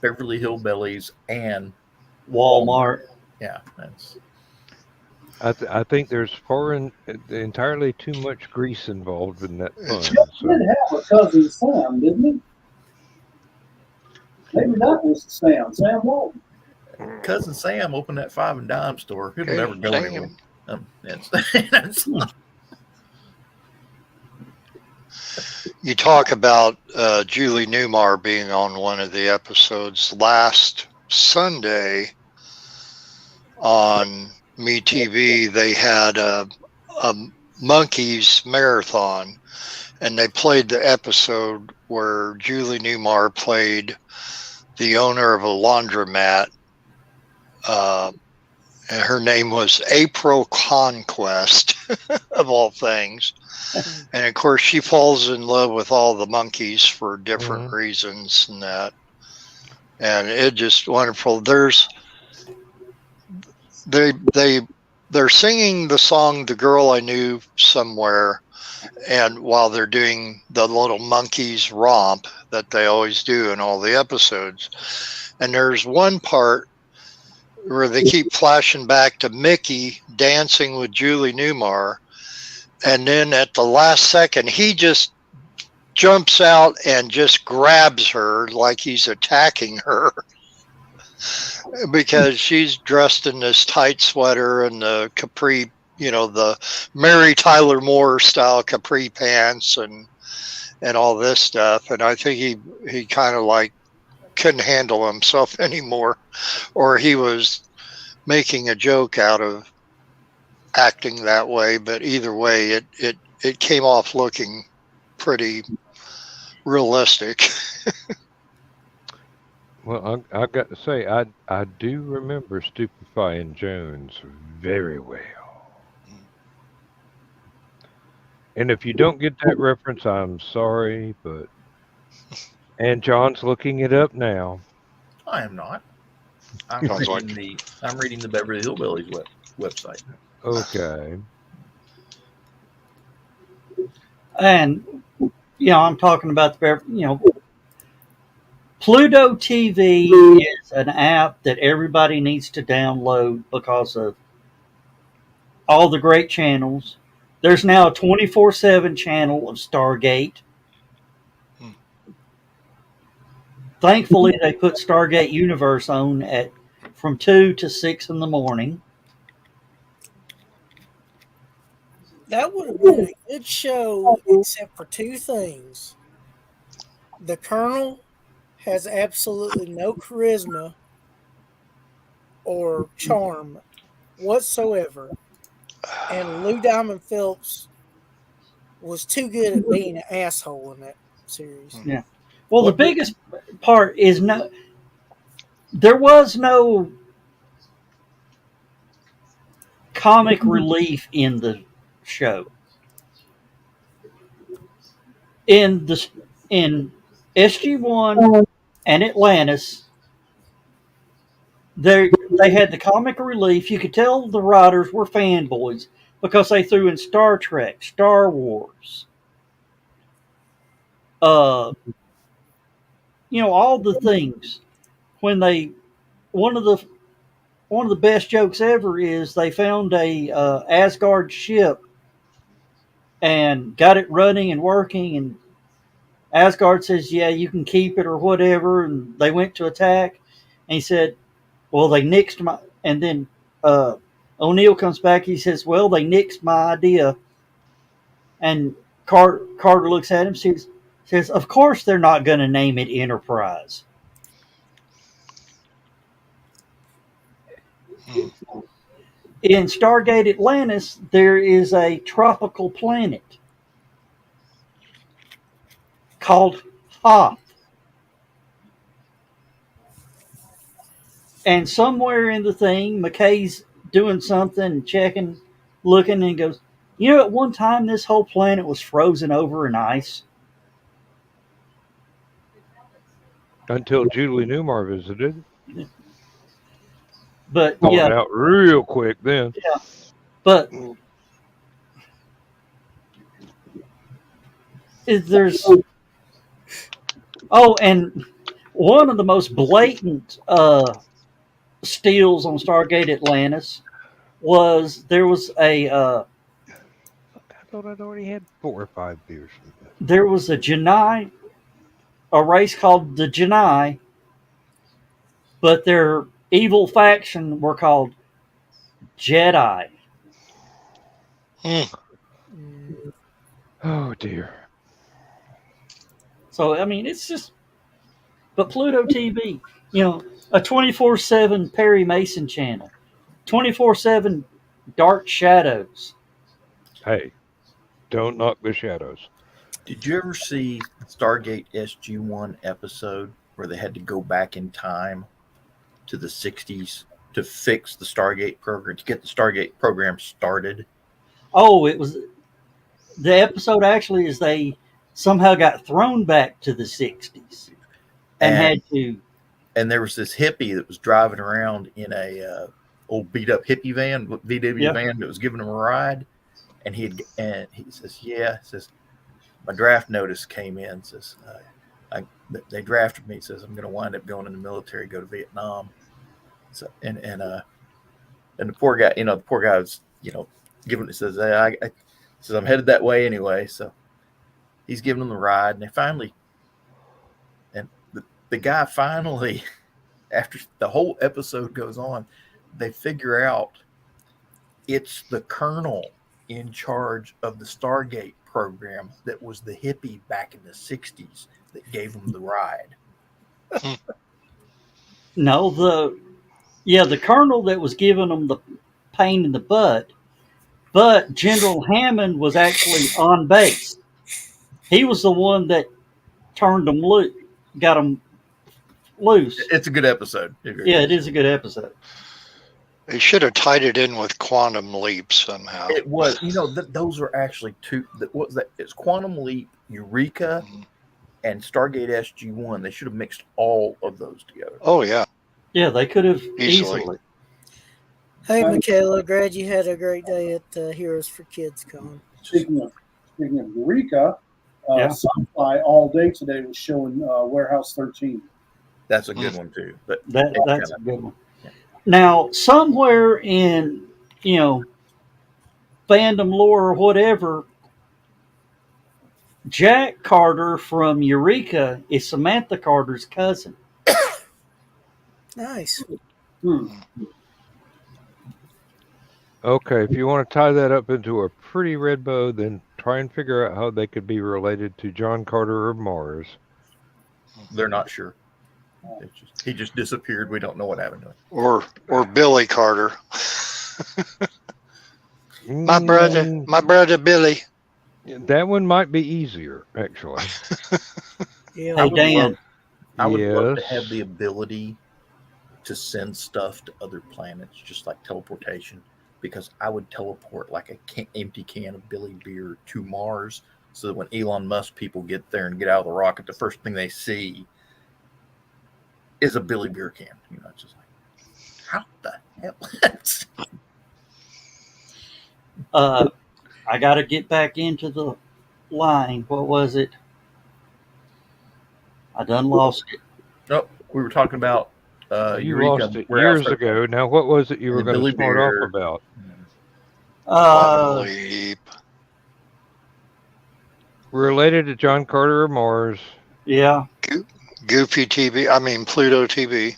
D: Beverly Hillbillies and
B: Walmart.
D: Yeah, that's.
C: I think there's entirely too much grease involved in that fun.
E: It's-
A: He did have a cousin Sam, didn't he? Maybe that was Sam Walton.
D: Cousin Sam opened that 5 and dime store. It'll never go
E: Sam.
D: anywhere. That's
E: You talk about Julie Newmar being on one of the episodes last Sunday on MeTV. They had a monkeys marathon, and they played the episode where Julie Newmar played the owner of a laundromat. And her name was April Conquest, of all things. And of course, she falls in love with all the monkeys for different reasons, and that. And it just wonderful. They're singing the song "The Girl I Knew Somewhere," and while they're doing the little monkeys romp that they always do in all the episodes, and there's one part where they keep flashing back to Mickey dancing with Julie Newmar, and then at the last second, he just jumps out and just grabs her like he's attacking her because she's dressed in this tight sweater and the capri, the Mary Tyler Moore style capri pants and all this stuff. And I think he kind of like couldn't handle himself anymore, or he was making a joke out of acting that way. But either way, it came off looking pretty realistic.
C: Well, I got to say, I do remember Stupefying Jones very well. And if you don't get that reference, I'm sorry, but... And John's looking it up now.
D: I am not. I'm reading the Beverly Hillbillies website.
C: Okay.
B: And, I'm talking about Pluto TV is an app that everybody needs to download because of all the great channels. There's now a 24/7 channel of Stargate. Thankfully, they put Stargate Universe on from 2 to 6 in the morning.
F: That would have been a good show, except for two things. The Colonel has absolutely no charisma or charm whatsoever. And Lou Diamond Phillips was too good at being an asshole in that series.
B: Yeah. Well, the biggest part is there was no comic relief in the show. In SG-1 and Atlantis, they had the comic relief. You could tell the writers were fanboys because they threw in Star Trek, Star Wars, all the things. When one of the best jokes ever is they found a Asgard ship and got it running and working, and Asgard says, "Yeah, you can keep it," or whatever, and they went to attack, and he said, "Well, they nixed my," and then O'Neill comes back, he says, "Well, they nixed my idea," and Carter looks at him, says, "Of course they're not going to name it Enterprise." In Stargate Atlantis, there is a tropical planet called Hoth. And somewhere in the thing, McKay's doing something, checking, looking, and goes, at one time this whole planet was frozen over in ice.
C: Until Julie Newmar visited.
B: But
C: Pulled it out real quick then.
B: Yeah. But and one of the most blatant steals on Stargate Atlantis was there was a
C: I thought I'd already had 4 or 5 beers from this.
B: there was a Janai, a race called the Janai, but their evil faction were called Jedi.
E: Mm.
C: Oh dear.
B: So I mean, it's just. But Pluto TV, a 24/7 Perry Mason channel, 24/7 Dark Shadows.
C: Hey, don't knock the shadows.
D: Did you ever see Stargate SG-1 episode where they had to go back in time to the 60s to fix the Stargate program, to get the Stargate program started?
B: Oh, it was the episode actually is they somehow got thrown back to the 60s and had to.
D: And there was this hippie that was driving around in a old beat up hippie van, VW van that was giving him a ride. And he says, yeah, says, my draft notice came in, says, they drafted me, says, I'm going to wind up going in the military, go to Vietnam. So, and the poor guy, was, giving it, says, says, I'm headed that way anyway. So he's giving him the ride, and they finally, and the guy finally, after the whole episode goes on, they figure out it's the colonel in charge of the Stargate program that was the hippie back in the 60s that gave him the ride.
B: No, the colonel that was giving them the pain in the butt, but General Hammond was actually on base. He was the one that turned them loose, got them loose.
D: It's a good episode.
B: Yeah, it is a good episode.
E: They should have tied it in with Quantum Leap somehow.
D: It was, those are actually two. What was that? It's Quantum Leap, Eureka, and Stargate SG-1. They should have mixed all of those together.
E: Oh yeah,
B: yeah, they could have easily.
F: Hey, Michaela, glad you had a great day at Heroes for Kids Con.
A: Speaking of Eureka, Sci-Fi all day today was showing Warehouse 13.
D: That's a good one too. But
B: that's a good one. Now, somewhere in, fandom lore or whatever, Jack Carter from Eureka is Samantha Carter's cousin.
F: Nice.
C: Okay, if you want to tie that up into a pretty red bow, then try and figure out how they could be related to John Carter of Mars.
D: They're not sure. He just disappeared. We don't know what happened to him.
E: Or Billy Carter. My brother Billy.
C: That one might be easier, actually.
B: Yeah. Hey, Dan.
D: I would love to have the ability to send stuff to other planets, just like teleportation, because I would teleport like an empty can of Billy beer to Mars, so that when Elon Musk people get there and get out of the rocket, the first thing they see is a Billy beer can. It's just like, how the hell?
B: I got to get back into the line. What was it? I done lost it.
D: Nope. We were talking about
C: you lost it years ago. Now, what was it you were going to start off
E: about? Leap.
C: Related to John Carter of Mars.
B: Yeah.
E: Goofy TV. I mean, Pluto TV.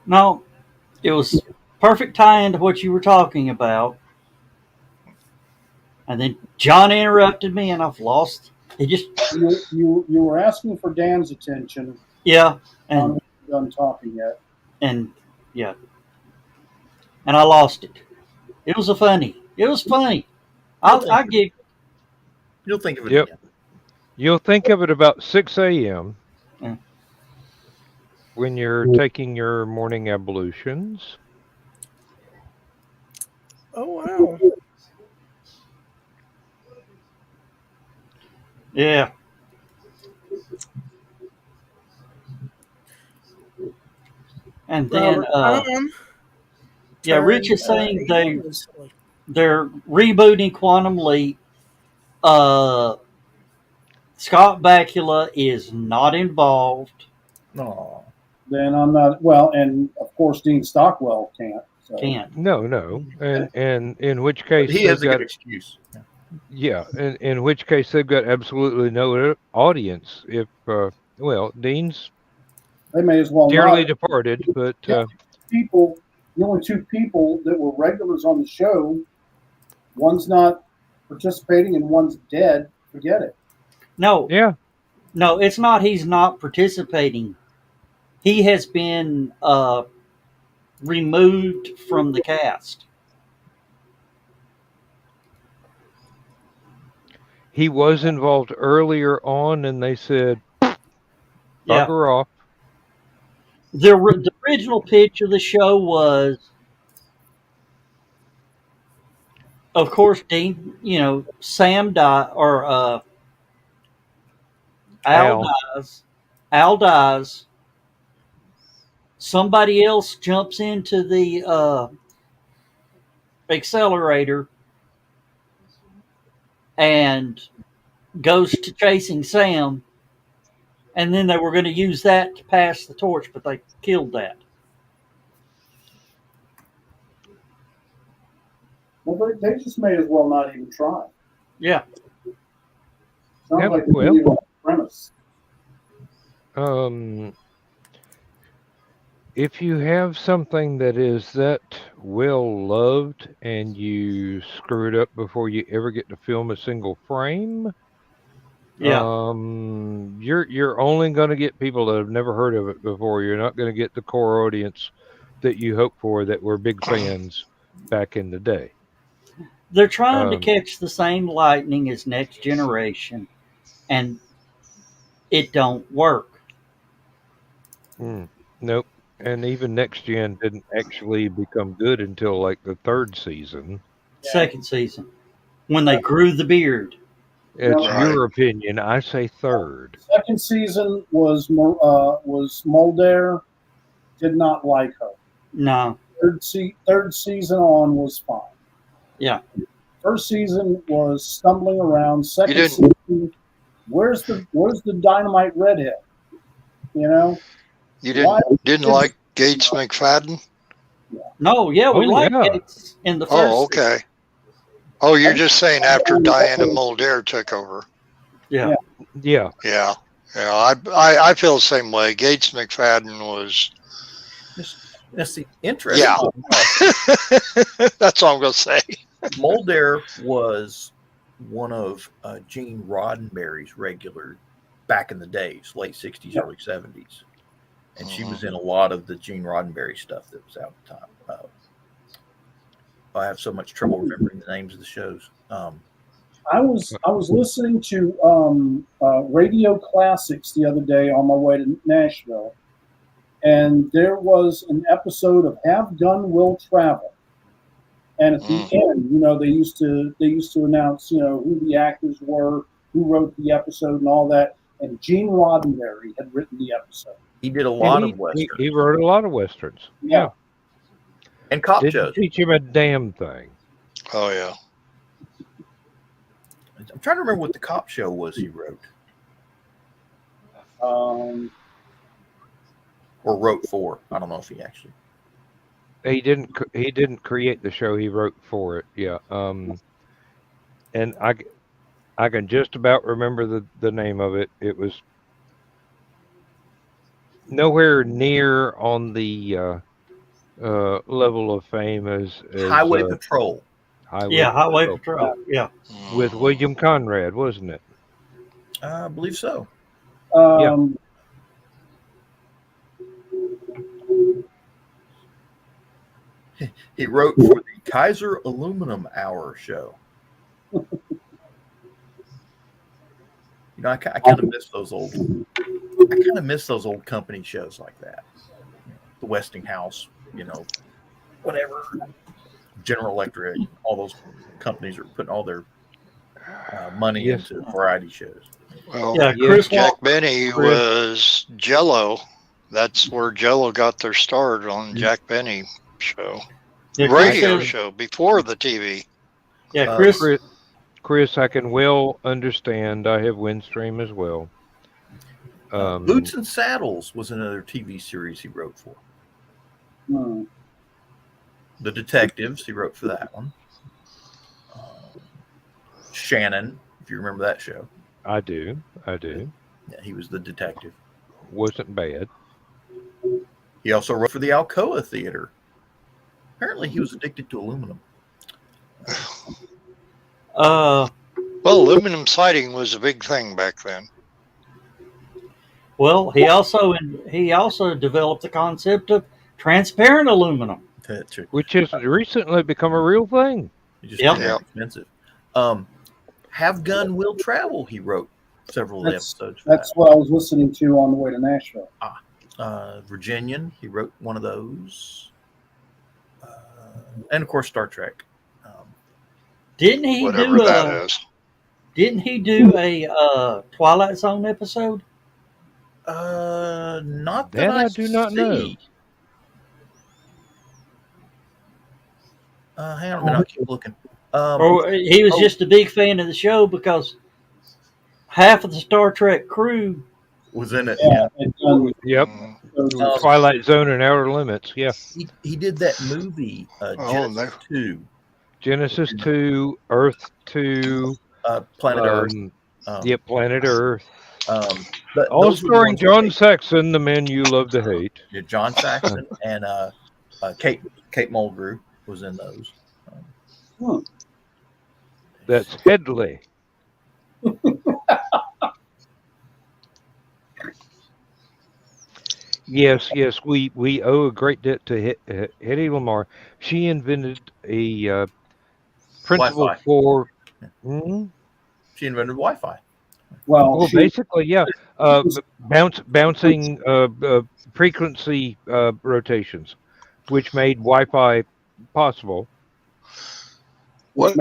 B: No, it was perfect tie-in to what you were talking about. And then John interrupted me, and I've lost. He just
A: you were asking for Dan's attention.
B: Yeah, and
A: I'm not done talking yet.
B: And I lost it. It was funny. I gig.
D: You'll think of it.
C: Yep.
D: Again.
C: You'll think of it about 6 a.m. When you're taking your morning ablutions.
F: Oh, wow.
B: Yeah. And then, Rich is saying they're rebooting Quantum Leap. Scott Bakula is not involved.
D: No.
A: Then I'm not. Well, and of course Dean Stockwell can't. So,
B: Can't.
C: No, and in which case
D: He has a good excuse.
C: Yeah, in which case they've got absolutely no audience. If Dean's
A: they may as well
C: dearly
A: not.
C: departed, but
A: People, the only two people that were regulars on the show, one's not participating and one's dead. Forget it.
B: No,
C: yeah,
B: no, it's not. He's not participating. He has been removed from the cast.
C: he was involved earlier on, and they said,
B: Yeah.
C: "Bugger off."
B: The original pitch of the show was, of course, Dean. Sam died, or Al
C: Al.
B: dies. Al dies. Somebody else jumps into the accelerator and goes to chasing Sam. And then they were going to use that to pass the torch, but they killed that.
A: Well, they just may as well not even try.
B: Yeah.
A: Sounds
C: Yep,
A: like a
C: well.
A: really wrong premise.
C: If you have something that is that well loved and you screw it up before you ever get to film a single frame,
B: Yeah.
C: you're only going to get people that have never heard of it before. You're not going to get the core audience that you hope for that were big fans back in the day.
B: They're trying to catch the same lightning as Next Generation, and it don't work.
C: Nope. And even Next Gen didn't actually become good until like the third season.
B: Second season, when they grew the beard.
C: It's
E: Right.
C: your opinion. I say third.
A: Second season was Mulder. Did not like her.
B: No.
A: Third season on was fine.
B: Yeah.
A: First season was stumbling around. Second
E: didn't-
A: season, where's the dynamite redhead? You know,
E: You didn't like Gates McFadden?
B: No, yeah, we like
C: yeah.
B: it in the first.
E: Oh, okay. Oh, you're just saying after Diana Mulder took over.
B: Yeah.
C: Yeah.
E: Yeah. Yeah. I feel the same way. Gates McFadden was.
D: That's the interesting.
E: Yeah. That's all I'm going to say.
D: Mulder was one of Gene Roddenberry's regular back in the days, late 60s, early 70s. And she was in a lot of the Gene Roddenberry stuff that was out at the time. I have so much trouble remembering the names of the shows.
A: I was listening to Radio Classics the other day on my way to Nashville, and there was an episode of Have Gun Will Travel. And at the end, they used to announce, who the actors were, who wrote the episode, and all that. And Gene Roddenberry had written the episode.
D: He did a lot of westerns.
C: He wrote a lot of westerns.
A: Yeah.
D: And cop
C: Didn't
D: shows.
C: teach him a damn thing.
E: Oh, yeah.
D: I'm trying to remember what the cop show was he wrote. Or wrote for. I don't know if he actually.
C: He didn't create the show. He wrote for it. Yeah. And I can just about remember the name of it. It was nowhere near on the level of fame as
D: Highway Patrol.
B: Highway Patrol. Yeah.
C: With William Conrad, wasn't it?
D: I believe so. He wrote for the Kaiser Aluminum Hour show. I kind of miss those old. I kind of miss those old company shows like that. The Westinghouse, whatever. General Electric, all those companies are putting all their money into variety shows.
E: Well,
B: Chris
E: Jack Benny was Jello. That's where Jello got their start on Jack Benny show. Radio show before the TV.
B: Yeah,
C: Chris, I can well understand. I have Windstream as well.
D: Boots and Saddles was another TV series he wrote for. The Detectives, he wrote for that one. Shannon, if you remember that show.
C: I do.
D: Yeah, he was the detective.
C: Wasn't bad.
D: He also wrote for the Alcoa Theater. Apparently, he was addicted to aluminum.
E: Well, aluminum siding was a big thing back then.
B: Well, he also developed the concept of transparent aluminum,
C: which has recently become a real thing.
D: It's just very expensive. Have Gun Will Travel, he wrote several of the episodes.
A: That's what I was listening to on the way to Nashville.
D: Virginian, he wrote one of those. And of course, Star Trek.
B: Didn't he do a Twilight Zone episode?
D: Not that
C: I do not know.
D: Hang on a minute, I'll keep looking.
B: Or he was just a big fan of the show because half of the Star Trek crew
D: was in it.
C: Yep. Twilight Zone and Outer Limits. Yeah.
D: He did that movie, Genesis 2.
C: Genesis 2, Earth 2.
D: Planet Earth.
C: Yep, Planet Earth.
D: All
C: starring John Saxon, the man you love to hate.
D: Yeah, John Saxon and Kate Mulgrew was in those.
C: That's Headley. Yes, we owe a great debt to Hedy Lamarr. She invented a principle
D: Wi-Fi.
C: for.
D: She invented Wi-Fi.
C: Well, basically, yeah. Bouncing frequency rotations, which made Wi-Fi possible.
E: Wasn't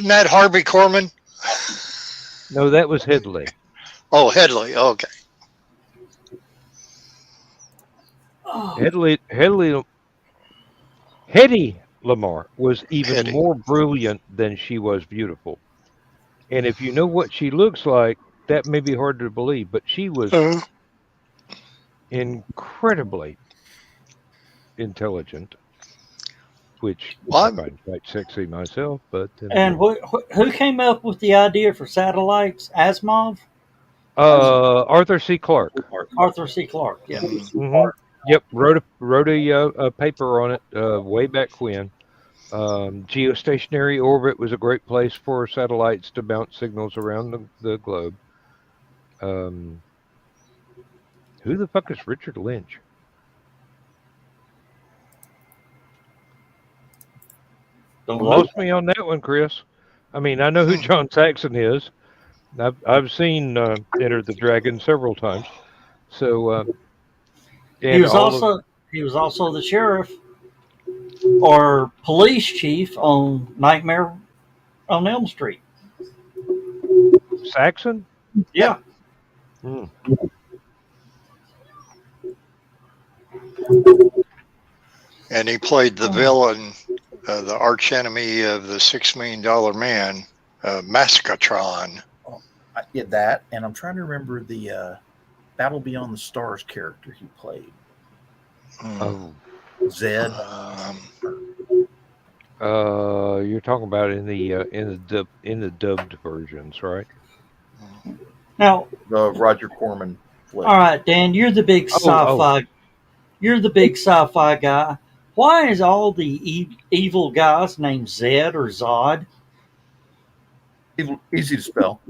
E: that Harvey Korman?
C: No, that was Headley.
E: Oh, Headley. Okay.
C: Hedy Lamarr was even more brilliant than she was beautiful. And if you know what she looks like, that may be hard to believe, but she was incredibly intelligent, which I find quite sexy myself. But
B: and who came up with the idea for satellites? Asimov?
C: Arthur C. Clarke.
B: Arthur C. Clarke. Yeah.
C: Mm-hmm. Yep, wrote a paper on it way back when. Geostationary orbit was a great place for satellites to bounce signals around the globe. Who the fuck is Richard Lynch?
B: Don't
C: lost me on that one, Chris. I mean, I know who John Saxon is. I've seen Enter the Dragon several times. So
B: he was also the sheriff or police chief on Nightmare on Elm Street.
C: Saxon?
B: Yeah.
E: And he played the villain, the arch enemy of the $6 Million Man, Massacatron.
D: I get that, and I'm trying to remember the Battle Beyond the Stars character he played. Zed.
C: You're talking about in the dubbed versions, right?
B: Now,
D: the Roger Corman flick.
B: All right, Dan, you're the big sci-fi. You're the big sci-fi guy. Why is all the evil guys named Zed or Zod?
D: Easy to spell.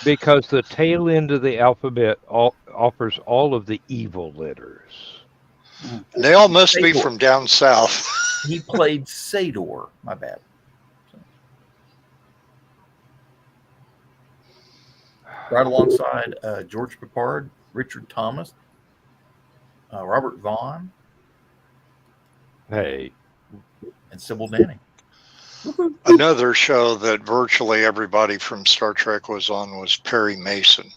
C: Because the tail end of the alphabet offers all of the evil letters.
E: They all must be from down south.
D: He played Sador. My bad. Right alongside George Peppard, Richard Thomas, Robert Vaughn,
C: and
D: Sybil Danning.
E: Another show that virtually everybody from Star Trek was on was Perry Mason.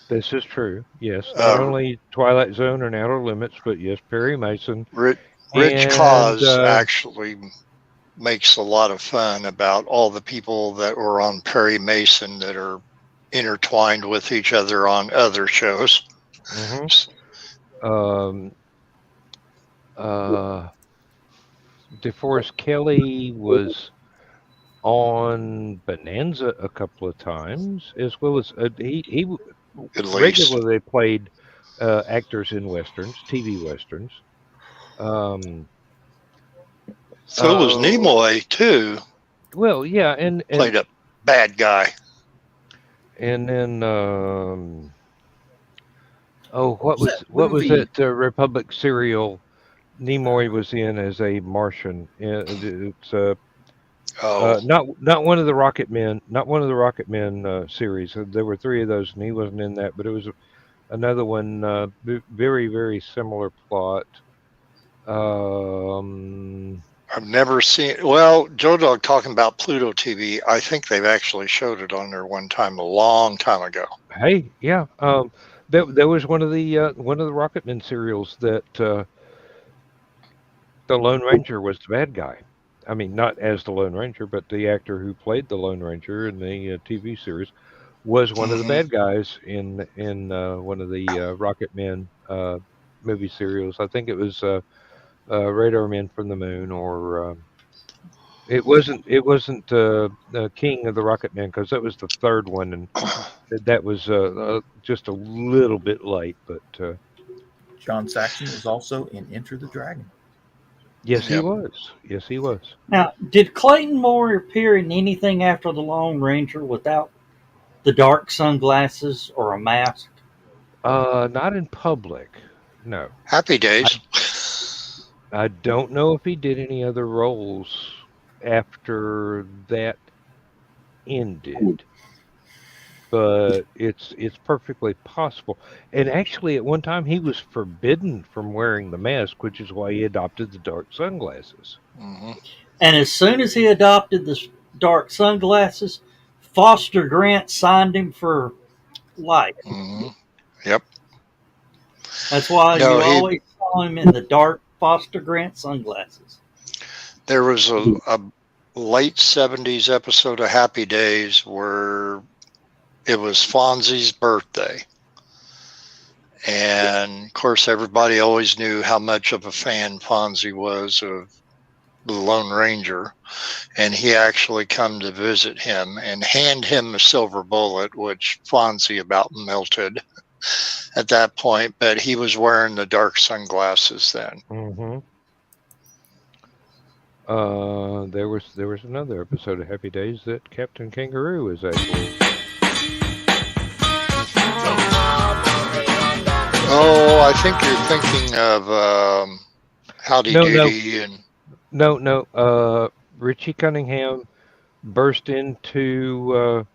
C: This is true. Yes, not only Twilight Zone and Outer Limits, but yes, Perry Mason.
E: Rich Cause actually makes a lot of fun about all the people that were on Perry Mason that are intertwined with each other on other shows.
C: Mm-hmm. DeForest Kelly was on Bonanza a couple of times, as well as he
E: At least.
C: regularly played actors in westerns, TV westerns.
E: So was Nimoy too.
C: Well, yeah, and
E: Played a bad guy.
C: and then what was
D: movie?
C: that Republic serial Nimoy was in as a Martian? It's not one of the Rocket Men, not one of the Rocket Men series. There were three of those, and he wasn't in that. But it was another one, very very similar plot.
E: I've never seen. Well, Joe Dog talking about Pluto TV. I think they've actually showed it on there one time, a long time ago.
C: Hey, yeah. There was one of the Rocketman serials that the Lone Ranger was the bad guy. I mean, not as the Lone Ranger, but the actor who played the Lone Ranger in the TV series was one of the bad guys in one of the Rocketman movie serials. I think it was Radar Men from the Moon, or it wasn't King of the Rocketmen, because that was the third one, and that was just a little bit late. But
D: John Saxon was also in Enter the Dragon.
C: yes, he was. Yes, he was.
B: Now, did Clayton Moore appear in anything after the Lone Ranger without the dark sunglasses or a mask?
C: Not in public. No.
E: Happy Days.
C: I don't know if he did any other roles after that ended, but it's perfectly possible. And actually, at one time, he was forbidden from wearing the mask, which is why he adopted the dark sunglasses.
E: Mm-hmm.
B: And as soon as he adopted the dark sunglasses, Foster Grant signed him for life.
E: Mm-hmm. Yep.
B: That's why always saw him in the dark Foster Grant sunglasses.
E: There was a late 70s episode of Happy Days where it was Fonzie's birthday. And of course, everybody always knew how much of a fan Fonzie was of the Lone Ranger. And he actually come to visit him and hand him a silver bullet, which Fonzie about melted at that point, but he was wearing the dark sunglasses then.
C: Mm-hmm. There was another episode of Happy Days that Captain Kangaroo was actually.
E: Oh, I think you're thinking of Howdy Doody and.
C: No. Richie Cunningham burst into.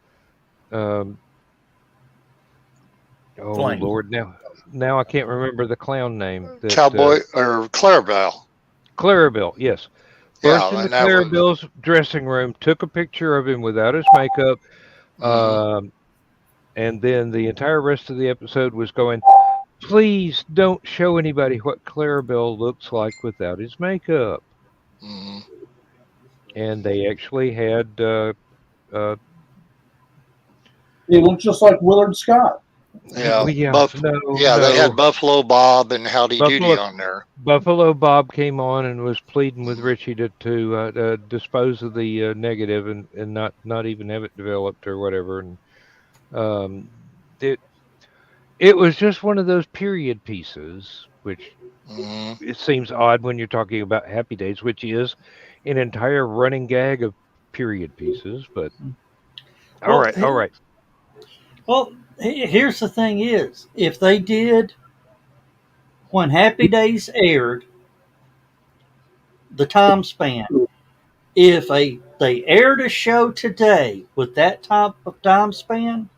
C: Oh
D: Flying.
C: Lord! Now I can't remember the clown name.
E: Cowboy or Clarabelle.
C: Clarabelle, yes. Burst
E: Yeah,
C: into Clarabelle's dressing room, took a picture of him without his makeup, and then the entire rest of the episode was going, please don't show anybody what Clarabelle looks like without his makeup.
E: Mm-hmm.
C: And they actually had.
A: He looked just like Willard Scott.
E: Yeah,
C: no.
E: They had Buffalo Bob and Howdy Doody on there.
C: Buffalo Bob came on and was pleading with Richie to dispose of the negative and not even have it developed or whatever. And it was just one of those period pieces, which it seems odd when you're talking about Happy Days, which is an entire running gag of period pieces. But all right.
B: Well, here's the thing is, if they did, when Happy Days aired, the time span, if they aired a show today with that type of time span,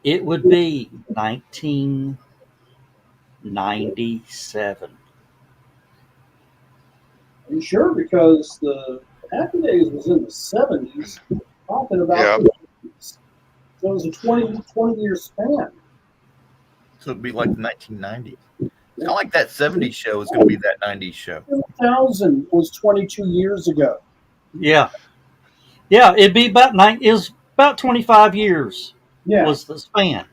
B: it would be 1997.
A: Are you sure? Because the Happy Days was in the 70s, talking about the 80s. So it was a 20-year span.
D: So it'd be like the 1990s. It's kind of like that 70s show is going to be that 90s show.
A: 2000 was 22 years ago.
B: Yeah, it'd be it was about 25 years. Was the span.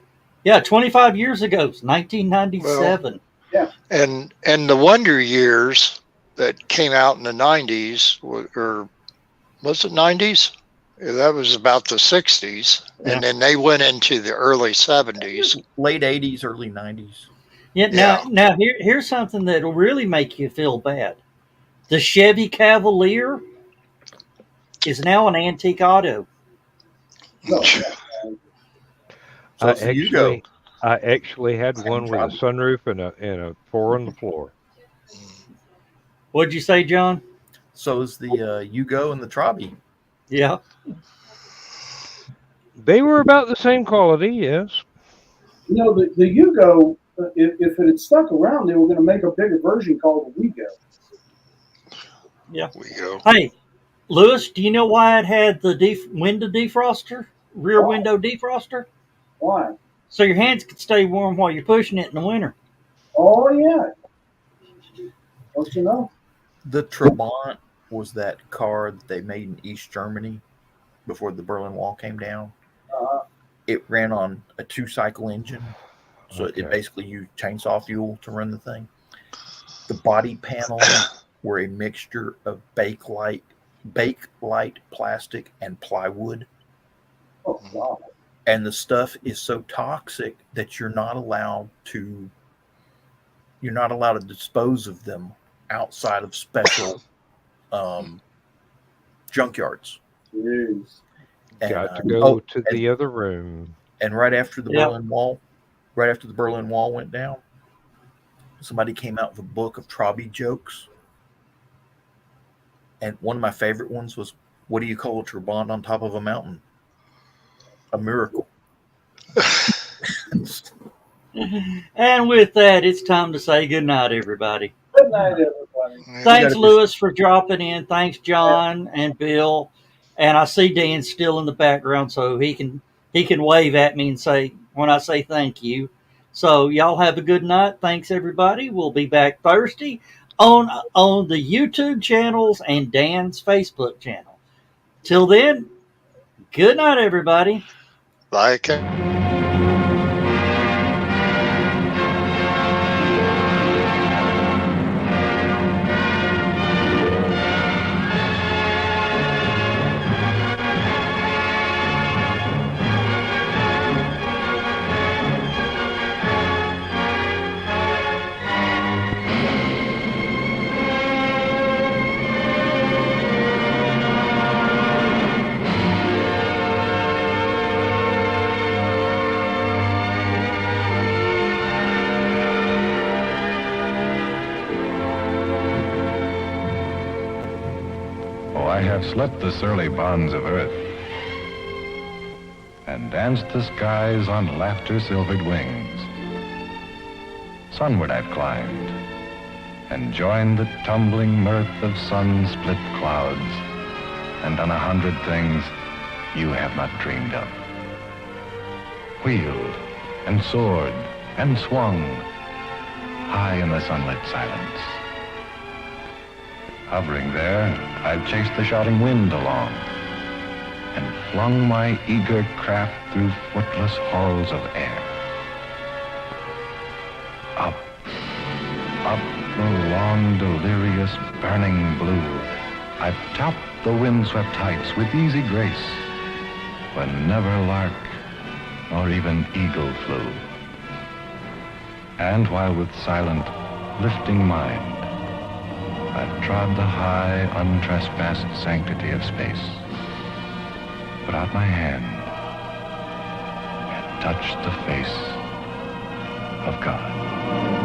B: Yeah, 25 years ago, 1997.
E: Well, And the Wonder Years that came out in the 90s, or was it 90s? That was about the 60s.
B: Yeah.
E: And then they went into the early 70s.
D: Late 80s, early 90s.
B: Yeah. Now here's something that'll really make you feel bad. The Chevy Cavalier is now an antique auto.
A: No,
D: So it's a Yugo.
C: I actually had one with a sunroof and a 4 on the floor.
B: What'd you say, John?
D: So is the Yugo and the Trabi.
B: Yeah.
C: They were about the same quality, yes.
A: You know, the Yugo, if it had stuck around, they were going to make a bigger version called the Wego.
B: Yeah.
E: Wego.
B: Hey, Lewis, do you know why it had the window defroster, rear window defroster?
A: Why?
B: So your hands could stay warm while you're pushing it in the winter.
A: Oh, yeah. Don't you know?
D: The Trabant was that car that they made in East Germany before the Berlin Wall came down. It ran on a 2-cycle engine, so it basically used chainsaw fuel to run the thing. The body panels were a mixture of Bakelite plastic and plywood.
A: Oh, God.
D: And the stuff is so toxic that you're not allowed to dispose of them outside of special junkyards.
A: Jeez.
C: Got to go to the other room.
D: And right after the Berlin Wall went down, somebody came out with a book of Trabi jokes. And one of my favorite ones was, "What do you call a Trabant on top of a mountain? A miracle."
B: And with that, it's time to say good night, everybody.
A: Good night, everybody.
B: Thanks, Lewis, for dropping in. Thanks, John and Bill. And I see Dan still in the background, so he can wave at me and say when I say thank you. So y'all have a good night. Thanks, everybody. We'll be back Thursday on the YouTube channels and Dan's Facebook channel. Till then, good night, everybody.
E: Bye.
G: I have slipped the surly bonds of earth and danced the skies on laughter-silvered wings. Sunward I've climbed and joined the tumbling mirth of sun-split clouds and done 100 things you have not dreamed of. Wheeled and soared and swung high in the sunlit silence. Hovering there, I've chased the shouting wind along and flung my eager craft through footless halls of air. Up, up the long, delirious, burning blue, I've topped the windswept heights with easy grace, when never lark nor even eagle flew. And while with silent, lifting mind, I've trod the high, untrespassed sanctity of space, put out my hand, and touched the face of God.